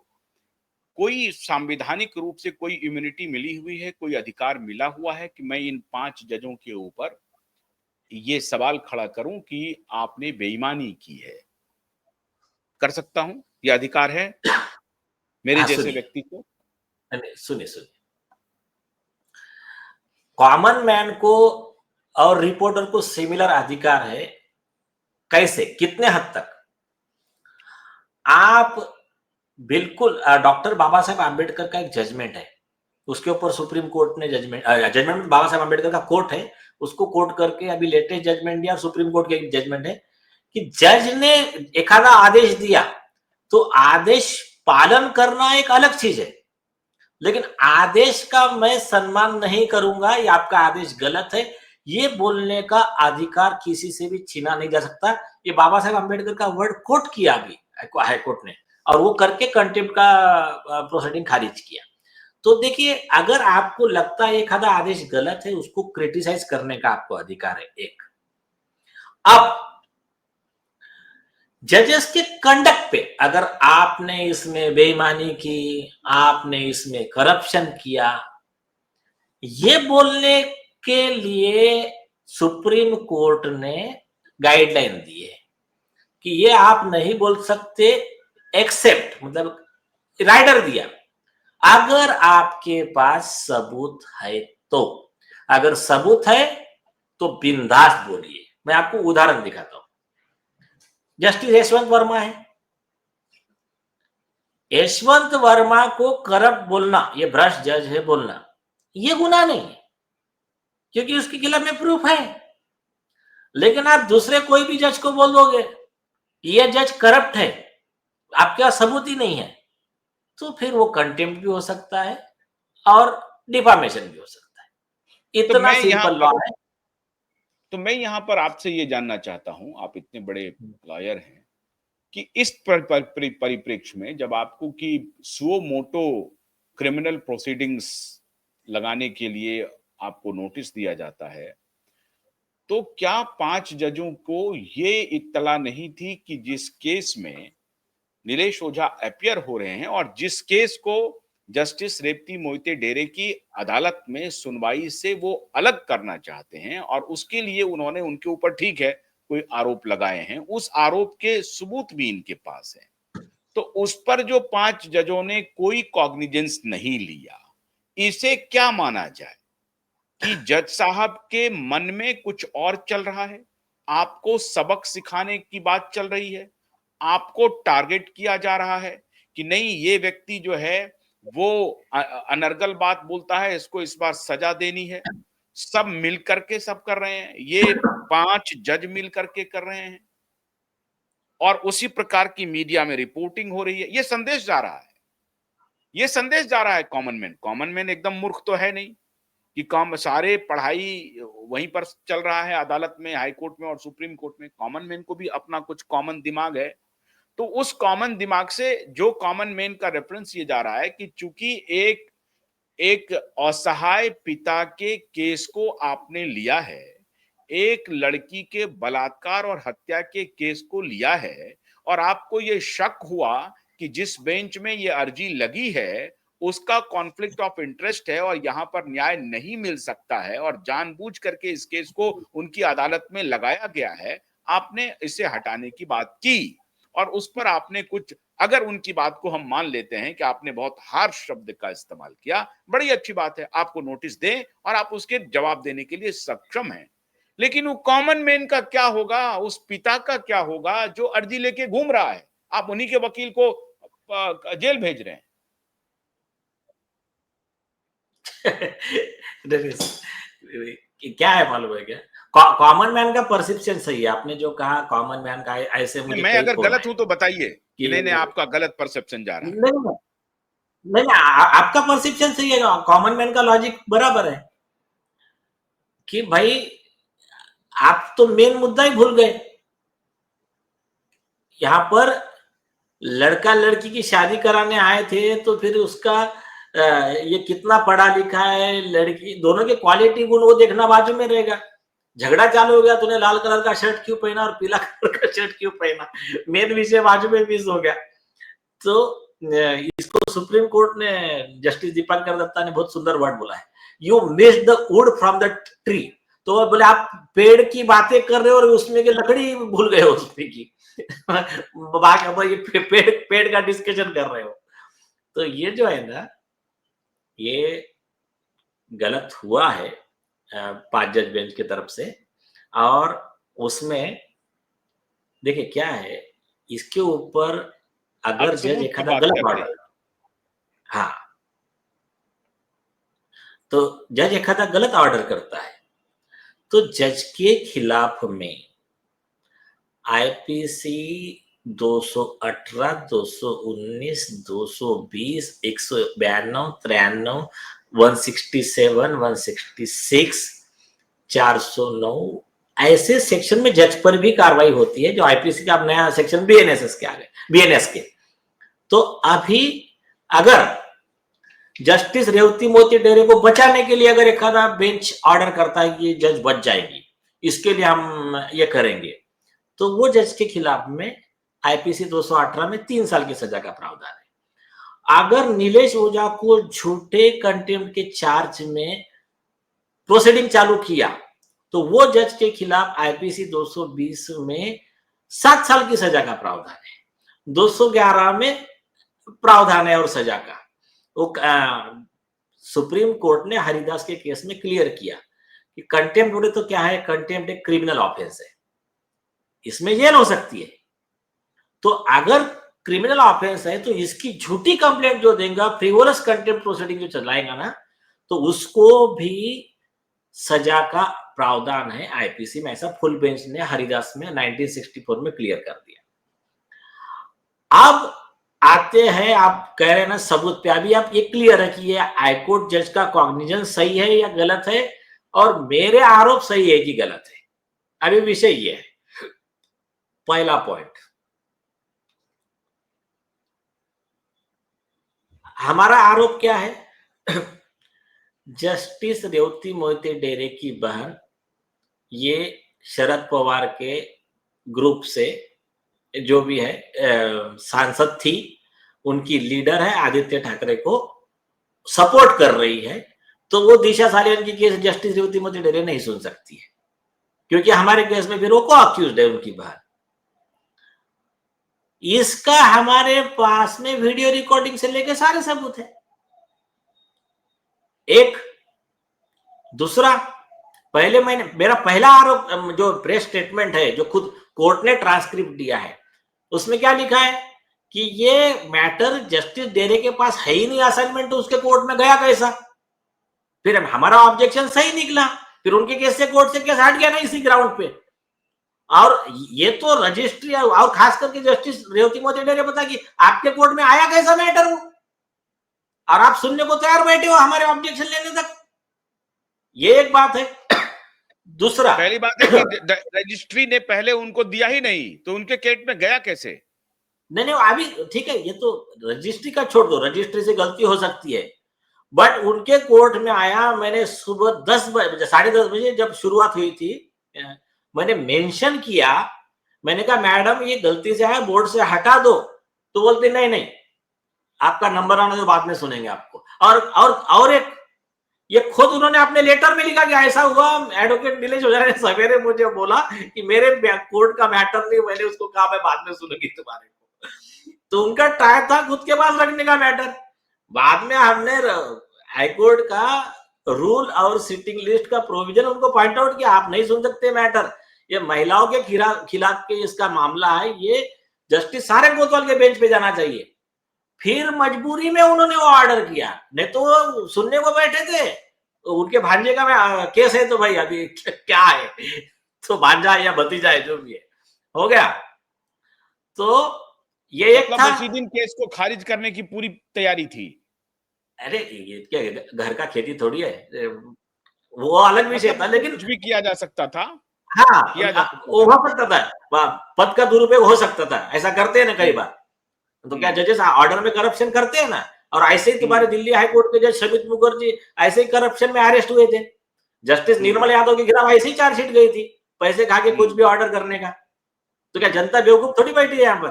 कोई संवैधानिक रूप से कोई इम्यूनिटी मिली हुई है, कोई अधिकार मिला हुआ है कि मैं इन 5 जजों के ऊपर ये सवाल खड़ा करूं कि आपने बेईमानी की है? कर सकता हूं, ये अधिकार है मेरे हाँ, जैसे सुनिए, व्यक्ति को? सुनिए सुनिए, कॉमन मैन को और रिपोर्टर को सिमिलर अधिकार है। कैसे, कितने हद तक? आप बिल्कुल, डॉक्टर बाबा साहेब आंबेडकर का एक जजमेंट है उसके ऊपर सुप्रीम कोर्ट ने जजमेंट बाबा साहेब अम्बेडकर का कोर्ट है, उसको कोर्ट करके अभी लेटेस्ट जजमेंट दिया, सुप्रीम कोर्ट की जजमेंट है कि जज ने एखादा आदेश दिया तो आदेश पालन करना एक अलग चीज है, लेकिन आदेश का मैं सम्मान नहीं करूंगा, ये आपका आदेश गलत है, ये बोलने का अधिकार किसी से भी छीना नहीं जा सकता। ये बाबा साहेब अम्बेडकर का वर्ड कोट किया अभी हाईकोर्ट ने, और वो करके कंटेम्प्ट का प्रोसीडिंग खारिज किया। तो देखिए, अगर आपको लगता है एक आधा आदेश गलत है, उसको क्रिटिसाइज करने का आपको अधिकार है एक। अब जजेस के कंडक्ट पे अगर आपने इसमें बेईमानी की, आपने इसमें करप्शन किया, ये बोलने के लिए सुप्रीम कोर्ट ने गाइडलाइन दी है कि ये आप नहीं बोल सकते, एक्सेप्ट मतलब राइडर दिया, अगर आपके पास सबूत है तो। अगर सबूत है तो बिंदास बोलिए। मैं आपको उदाहरण दिखाता हूं। जस्टिस यशवंत वर्मा है, यशवंत वर्मा को करप्ट बोलना, ये भ्रष्ट जज है बोलना, ये गुनाह नहीं है क्योंकि उसके खिलाफ में प्रूफ है। लेकिन आप दूसरे कोई भी जज को बोल दोगे ये जज करप्ट है, आपके पास सबूत ही नहीं है, तो फिर वो कंटेम्प्ट भी हो सकता है और डिफामेशन भी हो सकता है। तो इतना मैं यहाँ सिंपल लॉ पर है। तो मैं यहाँ पर आपसे ये जानना चाहता हूँ, आप इतने बड़े लॉयर हैं, कि इस परिप्रेक्ष्य में जब आपको कि सुओ मोटो क्रिमिनल प्रोसीडिंग्स लगाने के लिए आपको नोटिस दिया जाता है, तो क्या 5 जजों को ये इत्तला नहीं थी कि जिस केस में नीलेश ओझा अपीयर हो रहे हैं और जिस केस को जस्टिस रेवती मोहिते डेरे की अदालत में सुनवाई से वो अलग करना चाहते हैं और उसके लिए उन्होंने उनके ऊपर, ठीक है, कोई आरोप लगाए हैं, उस आरोप के सबूत भी इनके पास है, तो उस पर जो 5 जजों ने कोई कॉग्निजेंस नहीं लिया, इसे क्या माना जाए कि जज साहब के मन में कुछ और चल रहा है, आपको सबक सिखाने की बात चल रही है, आपको टारगेट किया जा रहा है कि नहीं, ये व्यक्ति जो है वो अनर्गल बात बोलता है, इसको इस बार सजा देनी है। सब मिल करके सब कर रहे हैं, ये 5 जज मिल करके कर रहे हैं और उसी प्रकार की मीडिया में रिपोर्टिंग हो रही है। ये संदेश जा रहा है, ये संदेश जा रहा है कॉमन मैन एकदम मूर्ख तो है नहीं कि काम सारे पढ़ाई वहीं पर चल रहा है, अदालत में, हाई कोर्ट में और सुप्रीम कोर्ट में। कॉमन मैन को भी अपना कुछ कॉमन दिमाग है, तो उस कॉमन दिमाग से जो कॉमन मैन का रेफरेंस ये जा रहा है कि चूंकि एक एक असहाय पिता के केस को आपने लिया है, एक लड़की के बलात्कार और हत्या के केस को लिया है और आपको ये शक हुआ कि जिस बेंच में ये अर्जी लगी है उसका कॉन्फ्लिक्ट ऑफ इंटरेस्ट है और यहां पर न्याय नहीं मिल सकता है और जानबूझ करके इस केस को उनकी अदालत में लगाया गया है, आपने इसे हटाने की बात की और उस पर आपने कुछ, अगर उनकी बात को हम मान लेते हैं कि आपने बहुत हार्श शब्द का इस्तेमाल किया, बड़ी अच्छी बात है, आपको नोटिस दें और आप उसके जवाब देने के लिए सक्षम हैं। लेकिन वो कॉमन मैन का क्या होगा, उस पिता का क्या होगा जो अर्जी लेके घूम रहा है? आप उन्हीं के वकील को जेल भेज रहे हैं। क्या है मालूम है क्या, कॉमन मैन का परसेप्शन सही है। आपने जो कहा कॉमन मैन का, ऐसे मुझे मैं कई अगर फोन गलत आए हूं तो बताइए कि कि नहीं नहीं आपका गलत परसेप्शन जा रहा है। नहीं नहीं नहीं, आपका परसेप्शन सही है, कॉमन मैन का लॉजिक बराबर है कि भाई आप तो मेन मुद्दा ही भूल गए। यहाँ पर लड़का लड़की की शादी कराने आए थे तो फिर उसका ये कितना पढ़ा लिखा है, लड़की दोनों के क्वालिटी गुण वो देखना बाजू में रहेगा। झगड़ा चालू हो गया, तूने लाल कलर का शर्ट क्यों पहना और पीला कलर का शर्ट क्यों पहना, मेन विषय बाजू में मिस हो गया। तो इसको सुप्रीम कोर्ट ने, जस्टिस दीपांकर दत्ता ने बहुत सुंदर वर्ड बोला है, you miss the wood from the tree. तो वो बोले आप पेड़ की बातें कर रहे हो और उसमें की लकड़ी भूल गए हो उसमें की पेड़ का डिस्कशन कर रहे हो। तो ये जो है ना, ये गलत हुआ है 5 जज बेंच की तरफ से। और उसमें देखिए क्या है, इसके ऊपर आप अगर जज सबूत की एखादा बात गलत कर रहे हैं। ऑर्डर, हाँ, तो जज एखादा गलत ऑर्डर करता है तो जज के खिलाफ में आईपीसी 218, 219, 220, 192, 93, 167, 166, 409 ऐसे सेक्शन में जज पर भी कार्रवाई होती है, जो आईपीसी का नया सेक्शन बीएनएसएस के आ गए, बीएनएस के। तो अभी अगर जस्टिस रेवती मोती डेरे को बचाने के लिए अगर एक आधा बेंच ऑर्डर करता है कि जज बच जाएगी, इसके लिए हम ये करेंगे, तो वो जज के खिलाफ में आईपीसी 218 में 3 साल की सजा का प्रावधान है। अगर नीलेश ओझा को झूठे कंटेम्प्ट के चार्ज में प्रोसीडिंग चालू किया तो वो जज के खिलाफ आईपीसी 220 में 7 साल की सजा का प्रावधान है, 211 में प्रावधान है और सजा का। वो सुप्रीम कोर्ट ने हरिदास के केस में क्लियर किया कि कंटेम्प्ट बोले तो क्या है, कंटेम्प्ट एक क्रिमिनल ऑफेंस है, इसमें जेल हो सकती है। तो अगर क्रिमिनल ऑफेंस है तो इसकी झूठी कंप्लेंट जो देगा, फ्रिवोलस कंटेम्प्ट प्रोसीडिंग जो चलाएगा ना, तो उसको भी सजा का प्रावधान है आईपीसी में। ऐसा फुल बेंच ने हरिदास में 1964 में क्लियर कर दिया। अब आते हैं, आप कह रहे हैं ना सबूत पे, अभी आप ये क्लियर है कि ये हाईकोर्ट जज का कॉग्निजेंस सही है या गलत है, और मेरे आरोप सही है कि गलत है। अभी विषय ये है, पहला पॉइंट, हमारा आरोप क्या है? जस्टिस रेवती मोहिते डेरे की बहन ये शरद पवार के ग्रुप से जो भी है सांसद थी, उनकी लीडर है, आदित्य ठाकरे को सपोर्ट कर रही है। तो वो दिशा सालियान की केस जस्टिस रेवती मोहिते डेरे नहीं सुन सकती है, क्योंकि हमारे केस में फिर वो को अक्यूज्ड है उनकी बहन। इसका हमारे पास में वीडियो रिकॉर्डिंग से लेके सारे सबूत है। एक दूसरा, पहले मैंने मेरा पहला आरोप जो प्रेस स्टेटमेंट है जो खुद कोर्ट ने ट्रांसक्रिप्ट दिया है, उसमें क्या लिखा है कि ये मैटर जस्टिस डेरे के पास है ही नहीं, असाइनमेंट तो उसके कोर्ट में गया कैसा? फिर हमारा ऑब्जेक्शन सही निकला, फिर उनके केस से कोर्ट से केस हट गया ना इसी ग्राउंड पे। और ये तो रजिस्ट्री और खास करके जस्टिस रेवती मोहिते डेरे बता कि आपके कोर्ट में आया कैसा मैटर वो, और आप सुनने को तैयार बैठे हो हमारे ऑब्जेक्शन लेने तक। ये एक बात है। दूसरा, पहली बात है कि रजिस्ट्री ने पहले उनको दिया ही नहीं, तो उनके केट में गया कैसे? नहीं नहीं, अभी ठीक है, ये तो रजिस्ट्री का छोड़ दो, रजिस्ट्री से गलती हो सकती है, बट उनके कोर्ट में आया। मैंने सुबह 10 बजे, 10:30 बजे जब शुरुआत हुई थी, मैंने मेंशन किया, मैंने कहा मैडम ये गलती से आया, बोर्ड से हटा दो। तो बोलते नहीं नहीं, आपका नंबर आने दो, बाद में सुनेंगे आपको। और एक, ये खुद उन्होंने अपने लेटर में लिखा कि ऐसा हुआ, एडवोकेट नीलेश ओझा ने सवेरे मुझे बोला कि मेरे कोर्ट का मैटर नहीं, मैंने उसको कहा मैं बाद में सुनूंगी तुम्हारे को। तो उनका ट्राई था खुद के पास रखने का मैटर। बाद में हमने हाईकोर्ट का रूल और सिटिंग लिस्ट का प्रोविजन उनको पॉइंट आउट किया, आप नहीं सुन सकते मैटर, ये महिलाओं के खिलाफ के इसका मामला है, ये जस्टिस सारे कोतवाल के बेंच पे जाना चाहिए। फिर मजबूरी में उन्होंने वो ऑर्डर किया, नहीं तो वो सुनने को बैठे थे। उनके भांजे का केस है, तो भाई अभी क्या है, तो भांजा या भतीजा है जो भी है, हो गया। तो ये एक था, उसी दिन केस को खारिज करने की पूरी तैयारी थी। अरे ये क्या घर का खेती थोड़ी है, वो अलग विषय था, लेकिन कुछ भी किया जा सकता था। हाँ, किया जा सकता हो सकता था, पद का दुरुपयोग हो सकता था, ऐसा करते हैं ना कई बार। तो क्या जजेस ऑर्डर में करप्शन करते हैं ना, और ऐसे ही तुम्हारे दिल्ली हाई कोर्ट के जज शमित मुखर्जी ऐसे ही करप्शन में अरेस्ट हुए थे। जस्टिस निर्मल यादव के खिलाफ ऐसे ही चार्जशीट गई थी, पैसे खा के कुछ भी ऑर्डर करने का। तो क्या जनता बेवकूफ थोड़ी बैठी है यहाँ पर?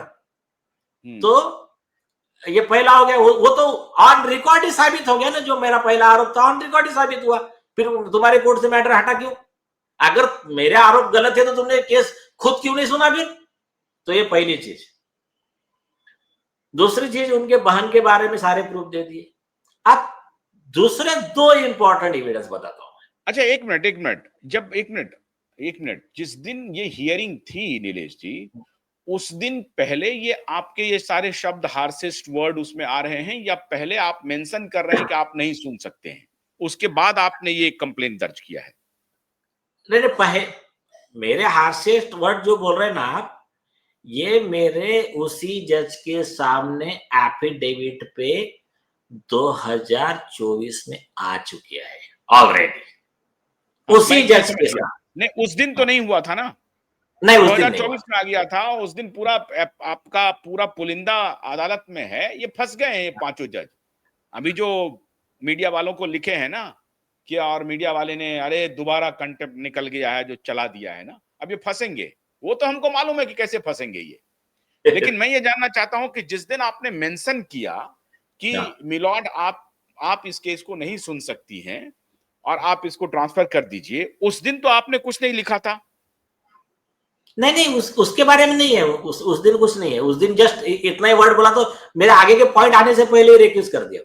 तो ये पहला हो गया, वो तो ऑन रिकॉर्ड ही साबित हो गया ना, जो मेरा पहला आरोप था ऑन रिकॉर्ड ही साबित हुआ। फिर तुम्हारे कोर्ट से मैटर हटा क्यों? अगर मेरे आरोप गलत है तो तुमने केस खुद क्यों नहीं सुना फिर? तो ये पहली चीज। दूसरी चीज, उनके बहन के बारे में सारे प्रूफ दे दिए। अब दूसरे 2 इंपॉर्टेंट एविडेंस बताता हूं। अच्छा, एक मिनट, जब एक मिनट, जिस दिन ये हियरिंग थी नीलेश जी, उस दिन पहले ये आपके ये सारे शब्द हार्सेस्ट वर्ड उसमें आ रहे हैं, या पहले आप मेंशन कर रहे हैं कि आप नहीं सुन सकते हैं? उसके बाद आपने ये कंप्लेंट दर्ज किया है? नहीं, मेरे हार्शेस्ट वर्ड जो बोल रहे हैं ना आप, ये मेरे उसी जज के सामने एफिडेविट पे 2024 में आ चुके हैं ऑलरेडी, उसी मैं जज समझ के गया। साथ। नहीं, उस दिन तो नहीं हुआ था ना? नहीं, उस दिन नहीं हुआ। 2024 में आ गया था। उस दिन पूरा आपका पूरा पुलिंदा अदालत में है। ये फंस गए हैं ये पांचों जज। अभी जो मीडिया वालों को लिखे हैं ना कि और मीडिया वाले ने अरे दोबारा कंटेंप्ट निकल गया है जो चला दिया है ना, अब ये फंसेंगे। वो तो हमको मालूम है कि कैसे फंसेंगे ये। लेकिन मैं ये जानना चाहता हूं कि जिस दिन आपने मेंशन किया कि मिलॉर्ड आप इस केस को नहीं सुन सकती हैं और आप इसको ट्रांसफर कर दीजिए, उस दिन तो आपने कुछ नहीं लिखा था। नहीं, उसके बारे में नहीं है। उस दिन कुछ नहीं है। उस दिन जस्ट इतना ही वर्ड बोला तो मेरे आगे के पॉइंट आने से पहले ही रिक्यूज कर दिया।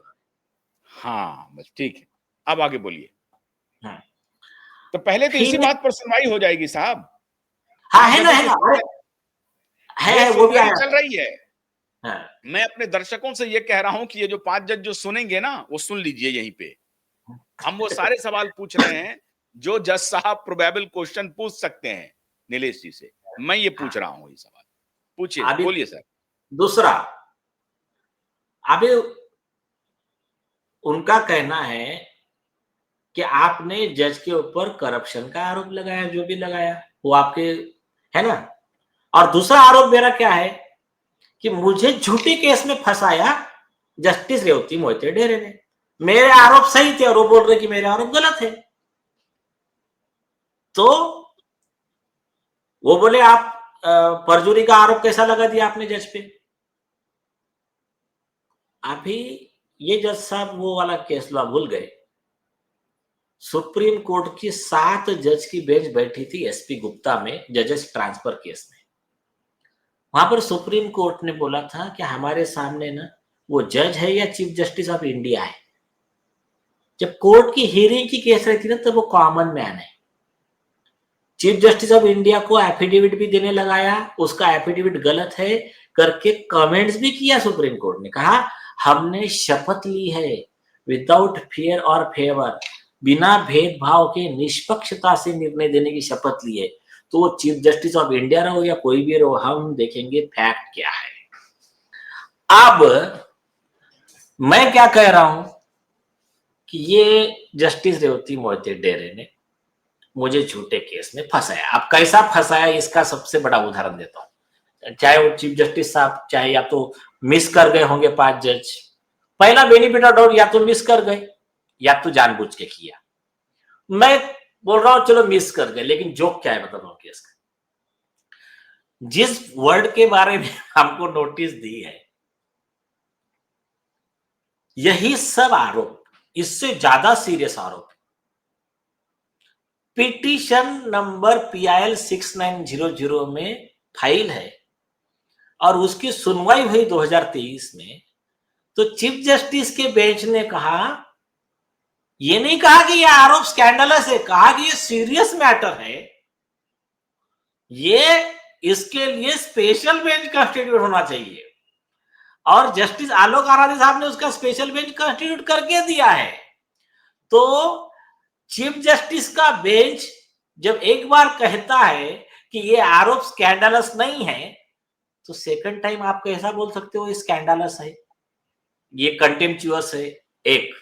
हाँ, बस ठीक है। अब आगे बोलिए। हाँ। तो पहले तो इसी बात पर सुनवाई हो जाएगी साहब। हाँ, 5 है ना, जजों है के ना, सामने ये है वो भी सुनवाई आया। चल रही है। हाँ। मैं अपने दर्शकों से ये कह रहा हूं कि ये जो 5 जज जो सुनेंगे ना, वो सुन लीजिए यहीं पे। हम वो सारे सवाल पूछ रहे हैं जो जज साहब प्रोबेबल क्वेश्चन पूछ सकते हैं नीलेश जी से। मैं ये पूछ रहा हूं ये सवाल। पूछिए, अभी बोलिए सर। दूसरा, अभी उनका कहना है कि आपने जज के ऊपर करप्शन का आरोप लगाया, जो भी लगाया वो आपके, है ना। और दूसरा आरोप मेरा क्या है कि मुझे झूठे केस में फंसाया जस्टिस रेवती मोहिते डेरे ने। मेरे आरोप सही थे और वो बोल रहे कि मेरे आरोप गलत है। तो वो बोले आप परजुरी का आरोप कैसा लगा दिया आपने जज पे। अभी ये जज साहब वो वाला केस लो भूल गए। सुप्रीम कोर्ट की 7 जज की बेंच बैठी थी एसपी गुप्ता में जजेस ट्रांसफर केस में। वहां पर सुप्रीम कोर्ट ने बोला था कि हमारे सामने ना वो जज है या चीफ जस्टिस ऑफ इंडिया है। जब कोर्ट की हियरिंग की केस रहती ना तब वो कॉमन मैन है। चीफ जस्टिस ऑफ इंडिया को एफिडेविट भी देने लगाया, उसका एफिडेविट गलत है करके कमेंट्स भी किया। सुप्रीम कोर्ट ने कहा हमने शपथ ली है विदाउट फियर और फेवर, बिना भेदभाव के निष्पक्षता से निर्णय देने की शपथ ली है। तो वो चीफ जस्टिस ऑफ इंडिया रहो या कोई भी रहो, हम देखेंगे फैक्ट क्या है। अब मैं क्या कह रहा हूं कि ये जस्टिस रेवती मोहिते डेरे ने मुझे झूठे केस में फंसाया। अब कैसा फंसाया इसका सबसे बड़ा उदाहरण देता हूं। चाहे वो चीफ जस्टिस साहब चाहे या तो मिस कर गए होंगे 5 जज, पहला बेनिफिट ऑफ डाउट, या तो मिस कर गए या तो जानबूझ के किया। मैं बोल रहा हूं चलो मिस कर गए, लेकिन जोक क्या है बताता हूं केस का। जिस वर्ड के बारे में हमको नोटिस दी है, यही सब आरोप, इससे ज्यादा सीरियस आरोप पिटीशन नंबर PIL 6900 में फाइल है और उसकी सुनवाई हुई 2023 में। तो चीफ जस्टिस के बेंच ने कहा, ये नहीं कहा कि ये आरोप स्कैंडलस है, कहा कि ये सीरियस मैटर है, ये इसके लिए स्पेशल बेंच कंस्टिट्यूट होना चाहिए। और जस्टिस आलोक आराधे साहब ने उसका स्पेशल बेंच कंस्टिट्यूट करके दिया है। तो चीफ जस्टिस का बेंच जब एक बार कहता है कि ये आरोप स्कैंडलस नहीं है, तो सेकंड टाइम आप कैसा बोल सकते हो ये स्कैंडलस है, ये कंटेम्पचुअस है। एक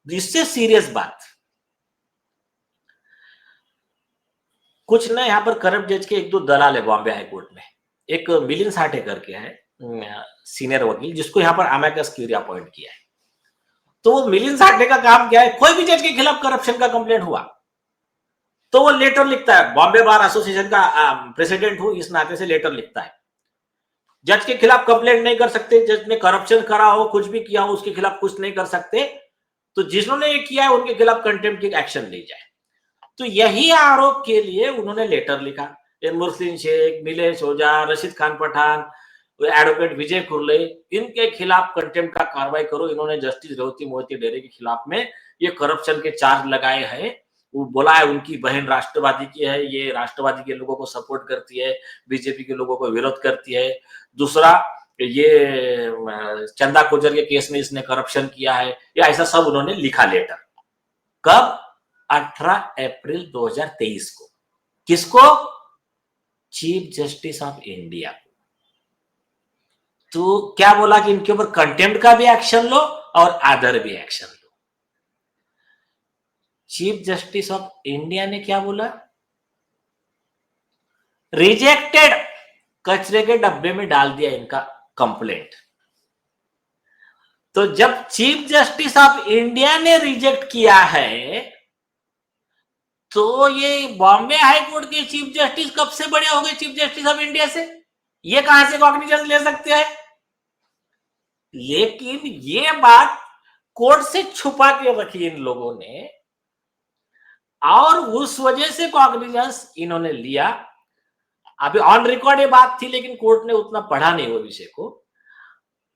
इससे सीरियस बात, कुछ ना यहाँ पर करप्ट जज के 1-2 दलाल है बॉम्बे हाई कोर्ट में। एक मिलिंद साठे करके है सीनियर वकील, जिसको यहाँ पर अमेकस क्यूरी अपॉइंट किया है। तो वो मिलिंद साठे का काम क्या है, कोई भी जज के खिलाफ करप्शन का कंप्लेंट हुआ तो वो लेटर लिखता है। बॉम्बे बार एसोसिएशन का प्रेसिडेंट हूं इस नाते से लेटर लिखता है। जज के खिलाफ कंप्लेंट नहीं कर सकते, जज ने करप्शन करा हो कुछ भी किया हो उसके खिलाफ कुछ नहीं कर सकते। तो जिन्होंने ये किया है उनके खिलाफ कंटेम्प्ट की एक्शन ली जाए। तो यही आरोप के लिए उन्होंने लेटर लिखा। मुरसलीन शेख, नीलेश ओझा, रशीद खान पठान, एडवोकेट विजय कुरले, इनके खिलाफ कंटेम्प्ट का कार्रवाई करो। इन्होंने जस्टिस रेवती मोहिते डेरे के खिलाफ में ये करप्शन के चार्ज लगाए हैं। वो बोला है उनकी बहन राष्ट्रवादी की है, ये राष्ट्रवादी के लोगों को सपोर्ट करती है, बीजेपी के लोगों को विरोध करती है। दूसरा, ये चंदा कोचर के केस में इसने करप्शन किया है, या ऐसा सब उन्होंने लिखा लेटर। कब? 18 अप्रैल 2023 को। किसको? चीफ जस्टिस ऑफ इंडिया को। तो क्या बोला कि इनके ऊपर कंटेम्प्ट का भी एक्शन लो और अदर भी action low. Chief justice of India ने क्या बोला? रिजेक्टेड, कचरे के डब्बे में डाल दिया इनका कंप्लेंट। तो जब चीफ जस्टिस ऑफ इंडिया ने रिजेक्ट किया है, तो ये बॉम्बे हाई कोर्ट के चीफ जस्टिस कब से बड़े हो गए चीफ जस्टिस ऑफ इंडिया से? ये कहां से कॉग्निजेंस ले सकते हैं? लेकिन ये बात कोर्ट से छुपा के रखी इन लोगों ने, और उस वजह से कॉग्निजेंस इन्होंने लिया। अभी ऑन रिकॉर्ड ये बात थी, लेकिन कोर्ट ने उतना पढ़ा नहीं वो विषय को।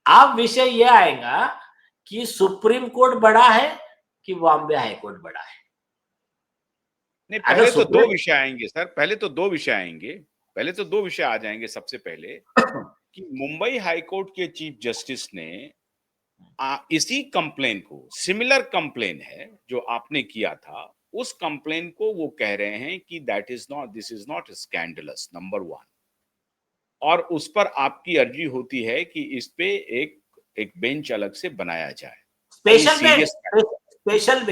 अब विषय ये आएगा कि सुप्रीम कोर्ट बड़ा है कि बॉम्बे हाई कोर्ट बड़ा है। नहीं, पहले तो दो विषय आएंगे सर, पहले तो दो विषय आ जाएंगे। सबसे पहले कि मुंबई हाई कोर्ट के चीफ जस्टिस ने इसी कंप्लेन को, सिमिलर कंप्लेन है जो आपने किया था, उस कंप्लेन को वो कह रहे हैं कि this is not scandalous, number 1। और उस पर आपकी अर्जी होती है कि इस पे एक बेंच अलग से बनाया जाए, स्पेशल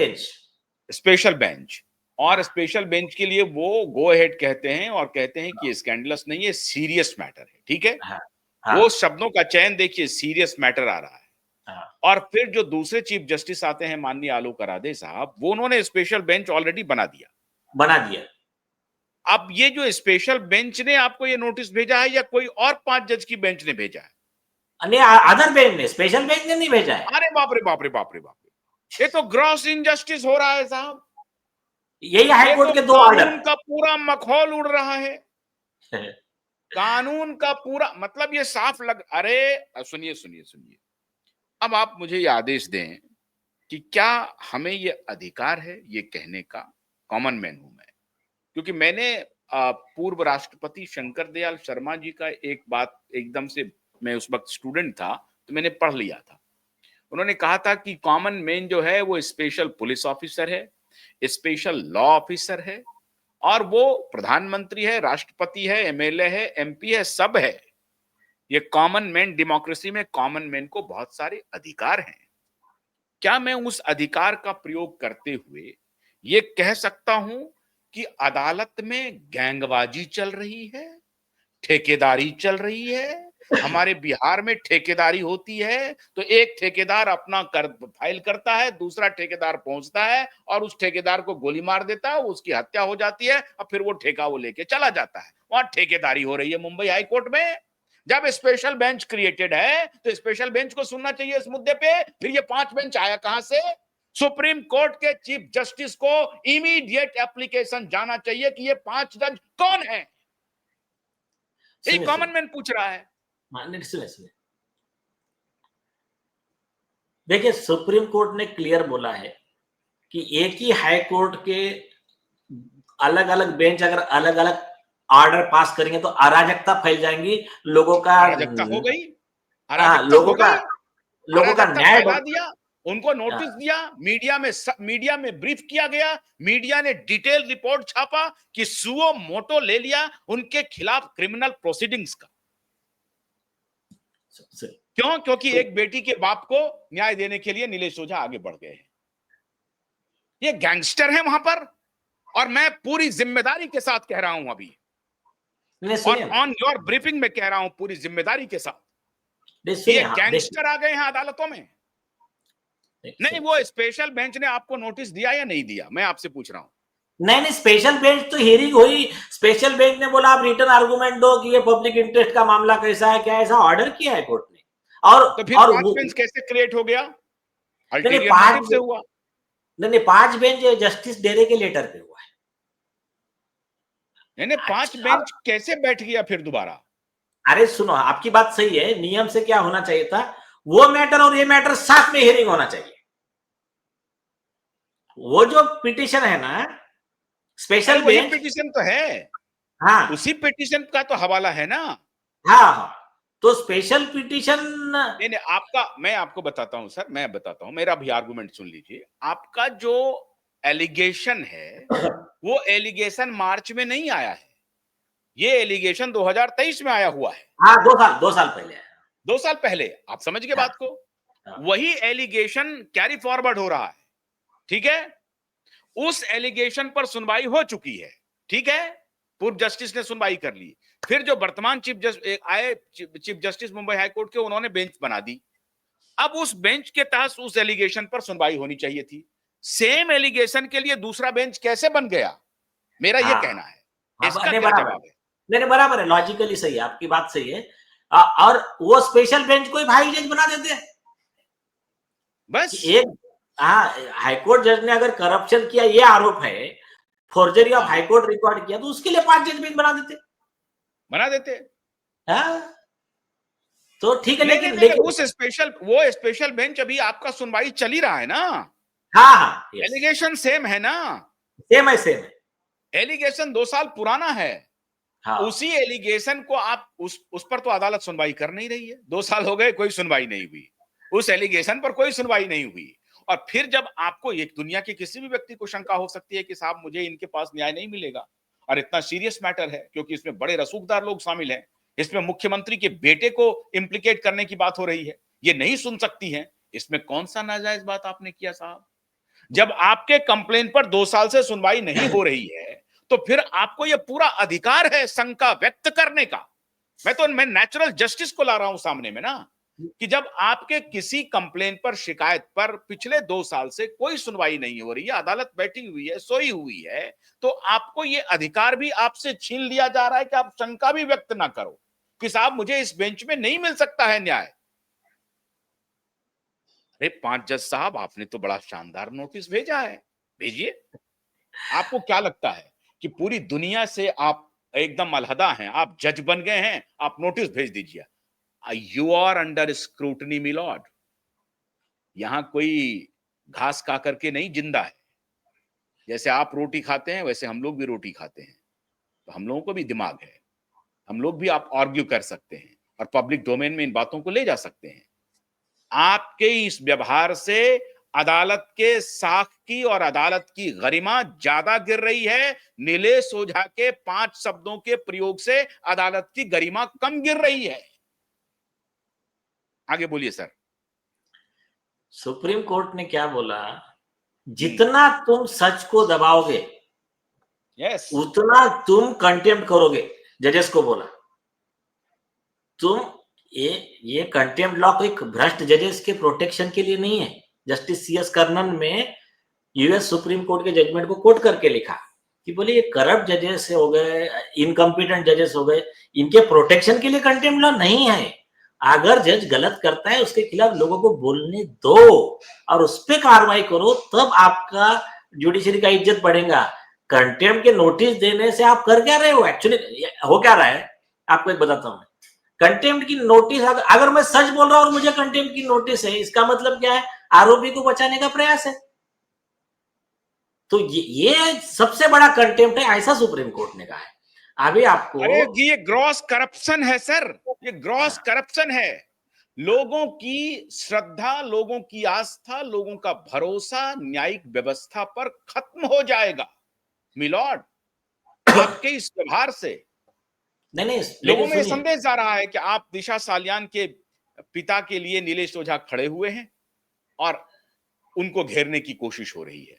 बेंच। और स्पेशल बेंच के लिए वो गो अहेड कहते हैं और कहते हैं कि स्कैंडलस नहीं है, सीरियस मैटर है। ठीक है, वो शब्दों का चयन देखिए, सीरियस मैटर आ रहा है। और फिर जो दूसरे चीफ जस्टिस आते हैं, माननीय आलोक आराधे साहब, वो उन्होंने स्पेशल बेंच ऑलरेडी बना दिया। अब ये जो स्पेशल बेंच ने आपको ये नोटिस भेजा है, या कोई और 5 जज की बेंच ने भेजा है? अदर बेंच ने, स्पेशल बेंच ने नहीं भेजा है। अरे बाप रे बाप रे बाप रे बाप रे, ये तो ग्रॉस इनजस्टिस हो रहा है साहब। यही हाई कोर्ट के 2 ऑर्डर। कानून का पूरा मखौल उड़ रहा है। कानून का पूरा मतलब ये साफ लग, अरे सुनिए, अब आप मुझे ये आदेश दें कि क्या हमें ये अधिकार है ये कहने का, कॉमन मैन हूं मैं, क्योंकि मैंने पूर्व राष्ट्रपति शंकर दयाल शर्मा जी का एक बात एकदम से, मैं उस वक्त स्टूडेंट था तो मैंने पढ़ लिया था। उन्होंने कहा था कि कॉमन मैन जो है वो स्पेशल पुलिस ऑफिसर है, स्पेशल लॉ ऑफिसर है, और वो प्रधानमंत्री है, राष्ट्रपति है, एमएलए है, एमपी है, सब है। ये कॉमन मैन, डेमोक्रेसी में कॉमन मैन को बहुत सारे अधिकार हैं। क्या मैं उस अधिकार का प्रयोग करते हुए ये कह सकता हूं कि अदालत में गैंगबाजी चल रही है, ठेकेदारी चल रही है? हमारे बिहार में ठेकेदारी होती है तो एक ठेकेदार अपना फाइल करता है, दूसरा ठेकेदार पहुंचता है और उस ठेकेदार को गोली मार देता है, उसकी हत्या हो जाती है और फिर वो ठेका वो लेके चला जाता है। वहां ठेकेदारी हो रही है मुंबई हाई कोर्ट में। जब स्पेशल बेंच क्रिएटेड है तो स्पेशल बेंच को सुनना चाहिए इस मुद्दे पे। फिर ये 5 बेंच आया कहां से? सुप्रीम कोर्ट के चीफ जस्टिस को इमीडिएट एप्लीकेशन जाना चाहिए कि ये 5 जज कौन है। ये कॉमन मैन पूछ रहा है। देखिए, सुप्रीम कोर्ट ने क्लियर बोला है कि एक ही हाई कोर्ट के अलग अलग बेंच अगर अलग अलग ऑर्डर पास करेंगे तो अराजकता फैल जाएंगी, लोगों का अराजकता हो गई, लोगों का न्याय दिया, उनको नोटिस दिया, मीडिया में ब्रीफ किया गया, मीडिया ने डिटेल रिपोर्ट छापा कि सुओ मोटो ले लिया उनके खिलाफ क्रिमिनल प्रोसीडिंग्स का। क्यों? क्योंकि एक बेटी के बाप को न्याय देने के लिए नीलेश ओझा आगे बढ़ गए हैं। ये गैंगस्टर है वहां पर, और मैं पूरी जिम्मेदारी के साथ कह रहा हूं अभी, और ऑन योर ब्रीफिंग में कह रहा हूं पूरी जिम्मेदारी के साथ, ये गैंगस्टर आ गए हैं अदालतों में। नहीं, वो स्पेशल बेंच ने आपको नोटिस दिया या नहीं दिया, मैं आपसे पूछ रहा हूं। नहीं, स्पेशल बेंच तो हियरिंग हुई, स्पेशल बेंच ने बोला आप रिटर्न आर्गुमेंट दो कि ये पब्लिक इंटरेस्ट का मामला कैसा है, क्या ऐसा ऑर्डर किया है कोर्ट ने। और तो फिर 5 बेंच कैसे क्रिएट हो गया? अल्टीरियर मोटिव से हुआ। नहीं, 5 बेंच जस्टिस डेरे के लेटर पे हुआ है। नहीं, 5 बेंच कैसे बैठ गया फिर दोबारा? अरे सुनो, आपकी बात सही है, नियम से क्या होना चाहिए था, वो मैटर और ये मैटर साथ में हियरिंग होना चाहिए। वो जो पिटीशन है ना, स्पेशल बेंच पिटीशन तो है, हाँ, उसी पिटीशन का तो हवाला है ना। हाँ, तो स्पेशल पिटीशन नहीं नहीं, आपका मैं आपको बताता हूं सर, मैं बताता हूं, मेरा भी आर्गुमेंट सुन लीजिए। आपका जो एलिगेशन है वो एलिगेशन मार्च में नहीं आया है, ये एलिगेशन 2023 में आया हुआ है। हाँ, 2 साल पहले है। 2 साल पहले, आप समझ गए हाँ, बात को। हाँ, वही एलिगेशन कैरी फॉरवर्ड हो रहा है, ठीक है। उस एलिगेशन पर सुनवाई हो चुकी है, ठीक है, पूर्व जस्टिस ने सुनवाई कर ली। फिर जो वर्तमान chief justice Mumbai high court के, उन्होंने बेंच बना दी। अब उस बेंच के तहत उस एलिगेशन पर सुनवाई होनी चाहिए थी। सेम एलिगेशन के लिए दूसरा बेंच कैसे बन गया, मेरा यह हाँ, कहना है। हाँ, इसका नहीं क्या बराबर है। जवाब है? नहीं नहीं, बराबर है, लॉजिकली सही है, आपकी बात सही है। और वो स्पेशल बेंच को ही भाई जज बना देते हैं बस कि एक, हाँ, हाईकोर्ट जज ने अगर करप्शन किया, ये आरोप है, फोर्जरी ऑफ हाँ, हाईकोर्ट रिकॉर्ड किया, तो उसके लिए 5 जज बेंच बना देते। बना देते। हाँ, तो ठीक है, लेकिन लेकिन लेकिन लेकिन वो स्पेशल बेंच अभी आपका सुनवाई चल ही रहा है ना। हाँ हाँ, यस, एलिगेशन सेम है ना। सेम है, सेम है। एलिगेशन 2 साल पुराना है। हाँ, उसी एलिगेशन को आप उस पर तो अदालत सुनवाई कर नहीं रही है। 2 साल हो गए, कोई सुनवाई नहीं हुई, उस एलिगेशन पर कोई सुनवाई नहीं हुई। और फिर जब आपको, एक दुनिया के किसी भी व्यक्ति को शंका हो सकती है कि साहब मुझे इनके पास न्याय नहीं मिलेगा, और इतना सीरियस मैटर है क्योंकि इसमें बड़े रसूखदार लोग शामिल हैं, इसमें मुख्यमंत्री के बेटे को इंप्लीकेट करने की बात हो रही है, ये नहीं सुन सकती है। इसमें कौन सा नाजायज बात आपने किया साहब? जब आपके कंप्लेन पर 2 साल से सुनवाई नहीं हो रही है, तो फिर आपको यह पूरा अधिकार है शंका व्यक्त करने का। मैं नेचुरल जस्टिस को ला रहा हूं सामने में ना, कि जब आपके किसी कंप्लेन पर, शिकायत पर पिछले 2 साल से कोई सुनवाई नहीं हो रही है, अदालत बैठी हुई है, सोई हुई है, तो आपको यह अधिकार भी आपसे छीन लिया जा रहा है कि आप शंका भी व्यक्त ना करो कि साहब मुझे इस बेंच में नहीं मिल सकता है न्याय। अरे 5 जज साहब, आपने तो बड़ा शानदार नोटिस भेजा है, भेजिए। आपको क्या लगता है कि पूरी दुनिया से आप एकदम अलहदा हैं, आप जज बन गए हैं, आप नोटिस भेज दीजिए। You are under scrutiny milord. यहां कोई घास खा करके नहीं जिंदा है। जैसे आप रोटी खाते हैं वैसे हम लोग भी रोटी खाते हैं, तो हम लोगों को भी दिमाग है, हम लोग भी आप आर्ग्यू कर सकते हैं और पब्लिक डोमेन में इन बातों को ले जा सकते हैं। आपके इस व्यवहार से अदालत के साख की और अदालत की गरिमा ज्यादा गिर रही है। नीलेश ओझा के 5 शब्दों के प्रयोग से अदालत की गरिमा कम गिर रही है। आगे बोलिए सर। सुप्रीम कोर्ट ने क्या बोला, हम्म, जितना तुम सच को दबाओगे यस, उतना तुम कंटेम्प्ट करोगे। जजेस को बोला, तुम ये कंटेम्प्ट लॉ कोई भ्रष्ट जजेस के प्रोटेक्शन के लिए नहीं है। जस्टिस CS कर्नन में US सुप्रीम कोर्ट के जजमेंट को कोट करके लिखा कि बोले ये करप्ट जजेस हो गए, इनकम्पिटेंट जजेस हो गए, इनके प्रोटेक्शन के लिए कंटेम्प्ट लॉ नहीं है। अगर जज गलत करता है उसके खिलाफ लोगों को बोलने दो और उस पर कार्रवाई करो, तब आपका जुडिशरी का इज्जत बढ़ेगा। कंटेम्प्ट के नोटिस देने से आप कर क्या रहे हो? एक्चुअली हो क्या रहा है, आपको एक बताता हूं। कंटेम्प्ट की नोटिस, अगर मैं सच बोल रहा हूं और मुझे कंटेम्प्ट की नोटिस है, इसका मतलब क्या है? आरोपी को बचाने का प्रयास है। तो ये सबसे बड़ा कंटेम्प्ट है, ऐसा सुप्रीम कोर्ट ने कहा है। अभी आपको, अरे ये ग्रॉस करप्शन है सर, ये ग्रॉस हाँ, करप्शन है। लोगों की श्रद्धा, लोगों की आस्था, लोगों का भरोसा न्यायिक व्यवस्था पर खत्म हो जाएगा मिलॉर्ड, आपके इस व्यवहार से। नहीं नहीं, लोगों लेकिन में यह सुनिए, संदेश जा रहा है कि आप दिशा सालियान के पिता के लिए नीलेश ओझा खड़े हुए हैं और उनको घेरने की कोशिश हो रही है।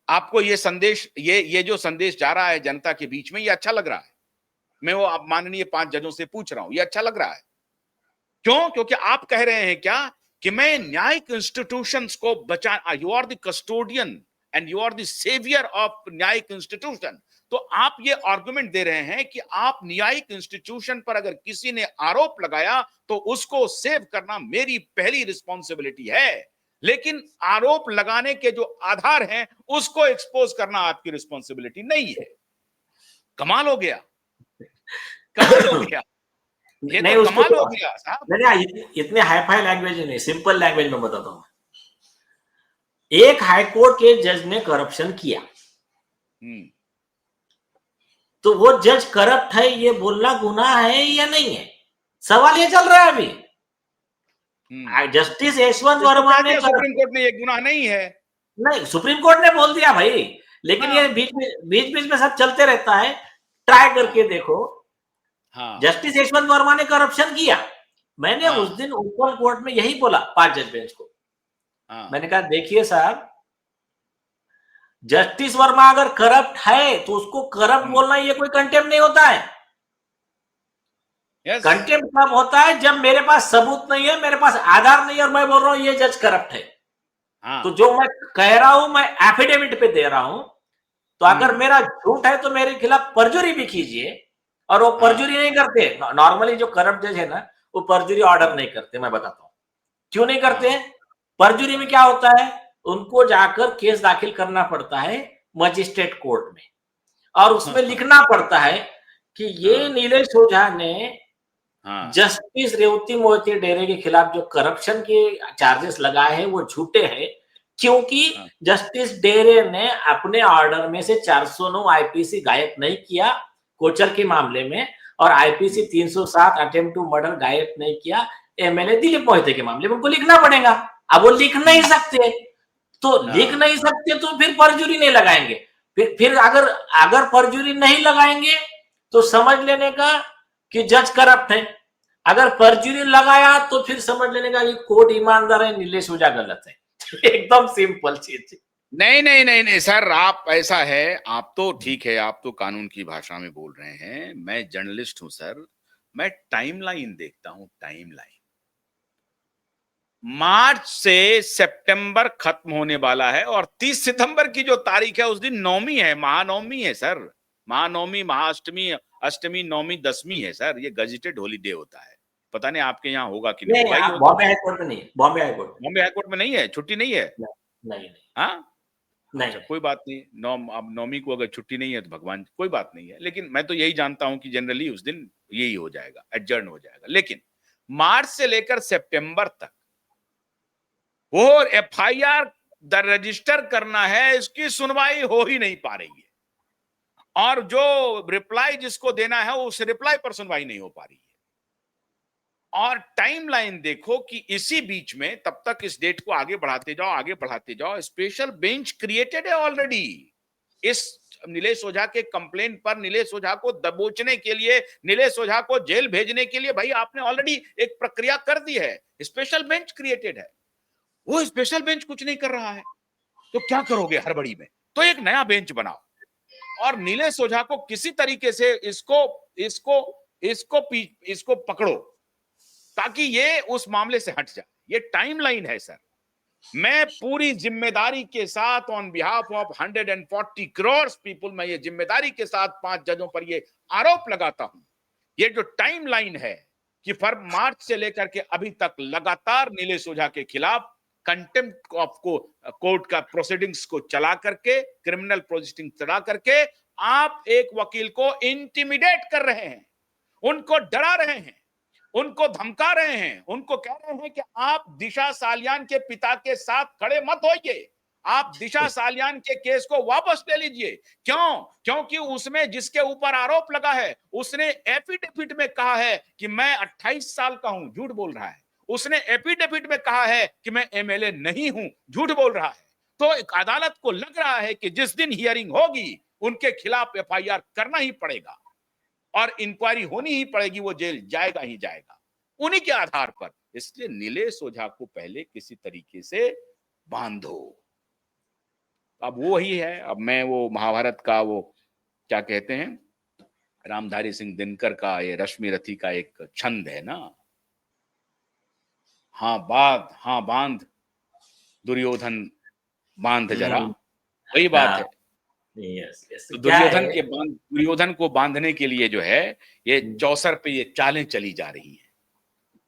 आपको ये संदेश, ये जो संदेश जा रहा है जनता के बीच में, ये अच्छा लग रहा है? मैं वो आप माननीय 5 जजों से पूछ रहा हूं, ये अच्छा लग रहा है? क्यों? क्योंकि आप कह रहे हैं क्या कि मैं न्यायिक इंस्टीट्यूशंस को बचा, you are the custodian and you are the saviour of न्यायिक इंस्टीट्यूशन। तो आप ये आर्गुमेंट दे रहे हैं कि आप न्यायिक इंस्टीट्यूशन पर अगर किसी ने आरोप लगाया तो उसको सेव करना मेरी पहली रिस्पॉन्सिबिलिटी है, लेकिन आरोप लगाने के जो आधार हैं उसको एक्सपोज करना आपकी रिस्पॉन्सिबिलिटी नहीं है। कमाल हो गया, कमाल हो गया, ये नहीं तो उसको कमाल तो, हो गया साहब। नहीं इतने हाई फाई लैंग्वेज नहीं, सिंपल लैंग्वेज में बताता हूं। एक हाईकोर्ट के जज ने करप्शन किया, हम्म, तो वो जज करप्ट है ये बोलना गुनाह है या नहीं है? सवाल ये चल रहा है अभी। हम्म। जस्टिस यशवंत इसको वर्मा कह ने दिया सुप्रीम कोर्ट ने ये गुनाह नहीं है। नहीं, सुप्रीम कोर्ट ने बोल दिया भाई, लेकिन ये हाँ बीच में सब चलते रहता है। ट्राई करके देखो, हाँ जस्टिस यशवंत वर्मा ने करप्शन किया। मैंने उस हाँ दिन ओपन कोर्ट में यही बोला 5 जज बेंच को। हाँ मैंने कहा देखिए साहब, जस्टिस वर्मा अगर करप्ट है तो उसको करप्ट हम्म। बोलना ये कोई कंटेम्प्ट नहीं होता है। यस। कंटेम्प्ट कब होता है? जब मेरे पास सबूत नहीं है, मेरे पास आधार नहीं है और मैं बोल रहा हूं ये जज करप्ट है। तो हाँ। जो मैं कह रहा हूं, मैं एफिडेविट पे दे रहा हूं। तो अगर हम्म। मेरा झूठ है तो मेरे खिलाफ परजुरी भी कीजिए। और वो हाँ परजुरी नहीं करते नॉर्मली, जो करप्ट जज है ना, वो परजुरी ऑर्डर नहीं करते। मैं बताता हूँ क्यों नहीं करते हाँ हैं। परजुरी में क्या होता है, उनको जाकर केस दाखिल करना पड़ता है मजिस्ट्रेट कोर्ट में, और उसमें हाँ लिखना पड़ता है कि ये हाँ नीलेश ओझा ने हाँ जस्टिस रेवती मोहिते डेरे के खिलाफ जो करप्शन के चार्जेस लगाए हैं वो झूठे हैं, क्योंकि हाँ जस्टिस डेरे ने अपने ऑर्डर में से 409 आईपीसी गायब नहीं किया कोचर के मामले में, और आईपीसी 307 अटेम्प्ट टू मर्डर गायब नहीं किया एमएलए दिलीप मोहिते के मामले में। उनको लिखना पड़ेगा। अब वो लिख नहीं सकते, तो लिख हाँ नहीं सकते तो फिर परजुरी नहीं लगाएंगे। फिर अगर अगर परजुरी नहीं लगाएंगे तो समझ लेने का कि जज करप्ट है। अगर परजुरी लगाया तो फिर समझ लेने का कि कोर्ट ईमानदार है, नीलेश ओझा गलत है। एकदम सिंपल चीज। नहीं नहीं नहीं नहीं सर, आप ऐसा है, आप तो ठीक है, आप तो कानून की भाषा में बोल रहे हैं, मैं जर्नलिस्ट हूं सर। मैं टाइमलाइन देखता हूं, टाइमलाइन। मार्च से सितंबर खत्म होने वाला है और 30 सितंबर की जो तारीख है उस दिन नवमी है, महानवमी है सर। महानवमी, महाअष्टमी, अष्टमी, नवमी, दसवीं है सर। ये गजेटेड हॉलीडे होता है। पता नहीं आपके यहाँ होगा कि नहीं नहीं, होगा। ही हो तो बॉम्बे हाईकोर्ट में नहीं है, बॉम्बे हाईकोर्ट में बॉम्बे हाईकोर्ट में नहीं है, छुट्टी नहीं है। नहीं, नहीं, नहीं, हाँ नहीं, अच्छा, नहीं। कोई बात नहीं। अब नौमी को अगर छुट्टी नहीं है तो भगवान, कोई बात नहीं है। लेकिन मैं तो यही जानता हूं कि जनरली उस दिन यही हो जाएगा, एडजर्न हो जाएगा। लेकिन मार्च से लेकर सितंबर तक वो एफआईआर रजिस्टर करना है, इसकी सुनवाई हो ही नहीं पा रही है। और जो रिप्लाई जिसको देना है उस रिप्लाई पर सुनवाई नहीं हो पा रही है। और टाइमलाइन देखो कि इसी बीच में तब तक इस डेट को आगे बढ़ाते जाओ, आगे बढ़ाते जाओ। स्पेशल बेंच क्रिएटेड है ऑलरेडी इस नीलेश ओझा के कंप्लेंट पर। नीलेश ओझा को दबोचने के लिए, नीलेश ओझा को जेल भेजने के लिए भाई आपने ऑलरेडी एक प्रक्रिया कर दी है। स्पेशल बेंच क्रिएटेड है। वो स्पेशल बेंच कुछ नहीं कर रहा है तो क्या करोगे हड़बड़ी में? तो एक नया बेंच बनाओ और नीलेश ओझा को किसी तरीके से इसको इसको इसको इसको पकड़ो ताकि ये उस मामले से हट जाए। ये टाइमलाइन है सर। मैं पूरी जिम्मेदारी के साथ on behalf of 140 crore people, मैं ये जिम्मेदारी के साथ 5 जजों पर ये आरोप लगाता हूं। ये जो टाइमलाइन है कि मार्च से लेकर के अभी तक लगातार नीलेश ओझा के खिलाफ कंटेम्प्ट ऑफ को कोर्ट का प्रोसीडिंग्स को चला करके, क्रिमिनल प्रोसीडिंग चला करके आप एक वकील को इंटिमिडेट कर रहे हैं, उनको डरा रहे हैं, उनको धमका रहे हैं, उनको कह रहे हैं कि आप दिशा सालियान के पिता के साथ खड़े मत होइए, आप दिशा सालियान के केस को वापस ले लीजिए। क्यों? क्योंकि उसमें जिसके ऊपर आरोप लगा है उसने एफिडेविट में कहा है कि मैं 28 साल का हूं, झूठ बोल रहा है। उसने एफिडेविट में कहा है कि मैं एमएलए नहीं हूं, झूठ बोल रहा है। तो एक अदालत को लग रहा है कि जिस दिन हियरिंग होगी उनके खिलाफ एफआईआर करना ही पड़ेगा और इंक्वायरी होनी ही पड़ेगी, वो जेल जाएगा ही जाएगा उन्हीं के आधार पर। इसलिए नीलेश ओझा को पहले किसी तरीके से बांधो। अब वो ही है। अब मैं वो महाभारत का वो क्या कहते हैं, रामधारी सिंह दिनकर का ये रश्मि रथी का एक छंद है ना, हाँ बांध दुर्योधन बांध जरा, वही बात है। Yes, yes. तो क्या है, दुर्योधन को बांधने के लिए जो है ये चौसर पे ये चालें चली जा रही हैं।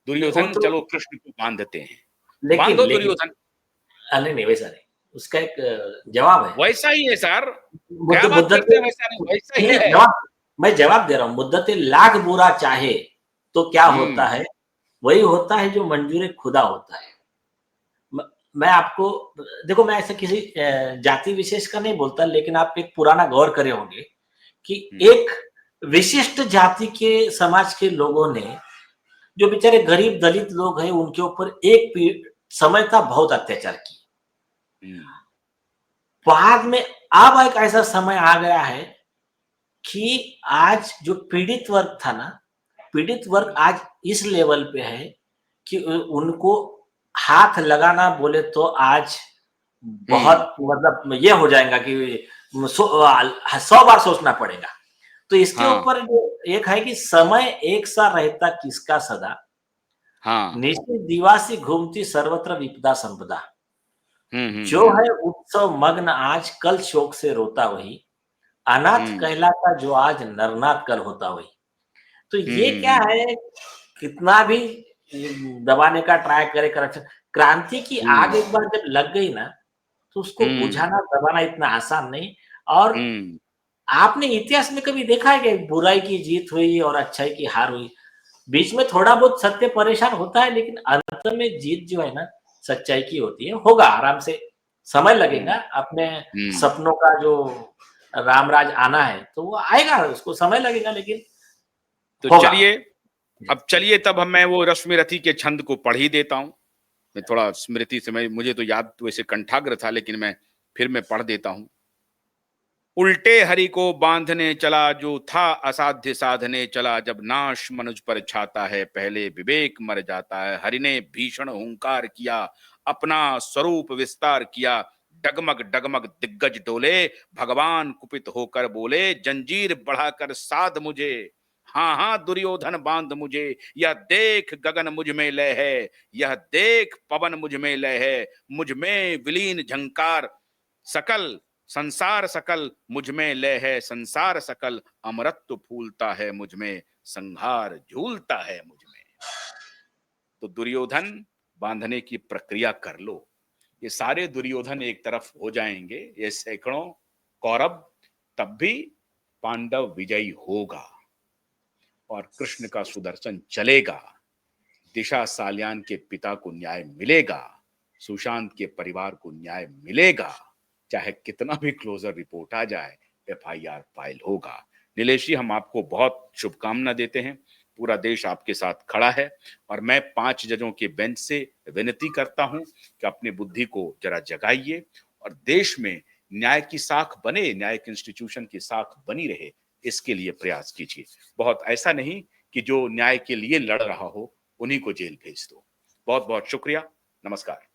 वो दुर्योधन तो, चलो कृष्ण को बांधते हैं, लेकिन बांधो लेकिन दुर्योधन। नहीं, नहीं, वैसा नहीं। उसका एक जवाब है। वैसा ही है सर, क्या बात मुद्दत करते हैं, वैसा नहीं, वैसा ही नहीं, है। जवाब, मैं जवाब दे रहा हूँ। मुद्दत लाख बुरा चाहे तो क्या होता है, वही होता है जो मंजूर खुदा होता है। मैं आपको देखो, मैं ऐसे किसी जाति विशेष का नहीं बोलता, लेकिन आप एक पुराना गौर करे होंगे कि एक विशिष्ट जाति के समाज के लोगों ने जो बेचारे गरीब दलित लोग हैं उनके ऊपर एक समय था बहुत अत्याचार किए। बाद में अब एक ऐसा समय आ गया है कि आज जो पीड़ित वर्ग था ना, पीड़ित वर्ग आज इस लेवल पे है कि उनको हाथ लगाना बोले तो आज बहुत मतलब ये हो जाएगा कि 100 बार सोचना पड़ेगा। तो इसके हाँ, ऊपर जो एक है कि समय एक सा रहता किसका सदा, हाँ। निश्चित दिवासी घूमती सर्वत्र विपदा संपदा। हुँ, हुँ, जो हुँ। है उत्सव मग्न आज कल शोक से रोता वही, अनाथ हुँ। कहलाता जो आज नरनाथ कल होता वही। तो हुँ, ये हुँ, क्या हुँ। है, कितना भी दबाने का ट्राई करे करप्शन, क्रांति की आग हुँ, एक बार जब लग गई ना, तो उसको हुँ, बुझाना, दबाना इतना आसान नहीं। और हुँ। आपने इतिहास में कभी देखा है कि बुराई की जीत हुई और अच्छाई की हार हुई? बीच में थोड़ा बहुत सत्य परेशान होता है, लेकिन अंत में जीत जो है ना, सच्चाई की होती है। होगा आराम से, समय लगेगा। हुँ, अपने हुँ। सपनों का जो रामराज आना है, तो वो आएगा, उसको समय लगेगा, लेकिन तो होगा। चलिए, जी, अब चलिए तब हम मैं वो रश्मि रथी के छंद को पढ़ ही देता हूँ। मैं थोड़ा स्मृति से मुझे तो याद तो वैसे कंठाग्र था, लेकिन मैं पढ़ देता हूँ। उल्टे हरि को बांधने चला, जो था असाध्य साधने चला, जब नाश मनुज पर छाता है, पहले विवेक मर जाता है। हरि ने भीषण हुंकार किया, अपना स्वरूप विस्तार किया, डगमग डगमग दिग्गज डोले, भगवान कुपित होकर बोले, जंजीर बढ़ाकर साध मुझे, हाँ हाँ दुर्योधन बांध मुझे, यह देख गगन मुझ में लय है, यह देख पवन मुझ में लय है, मुझ में विलीन झंकार सकल, संसार सकल मुझ में लय है, संसार सकल अमरत्व फूलता है मुझ में, संहार झूलता है मुझ में। तो दुर्योधन बांधने की प्रक्रिया कर लो, ये सारे दुर्योधन एक तरफ हो जाएंगे, ये सैकड़ों कौरव, तब भी पांडव विजयी होगा और कृष्ण का सुदर्शन चलेगा। दिशा साल्यान के पिता को न्याय मिलेगा, सुशांत के परिवार को न्याय मिलेगा, चाहे कितना भी क्लोजर रिपोर्ट आ जाए, एफआईआर फाइल होगा। नीलेश जी, हम आपको बहुत शुभकामना देते हैं, पूरा देश आपके साथ खड़ा है, और मैं 5 जजों के बेंच से विनती करता हूं कि अपनी बुद्धि को जरा जगाइए और देश में न्याय की साख बने, न्यायिक इंस्टीट्यूशन की साख बनी रहे, इसके लिए प्रयास कीजिए। बहुत ऐसा नहीं कि जो न्याय के लिए लड़ रहा हो उन्हीं को जेल भेज दो। बहुत बहुत शुक्रिया। नमस्कार।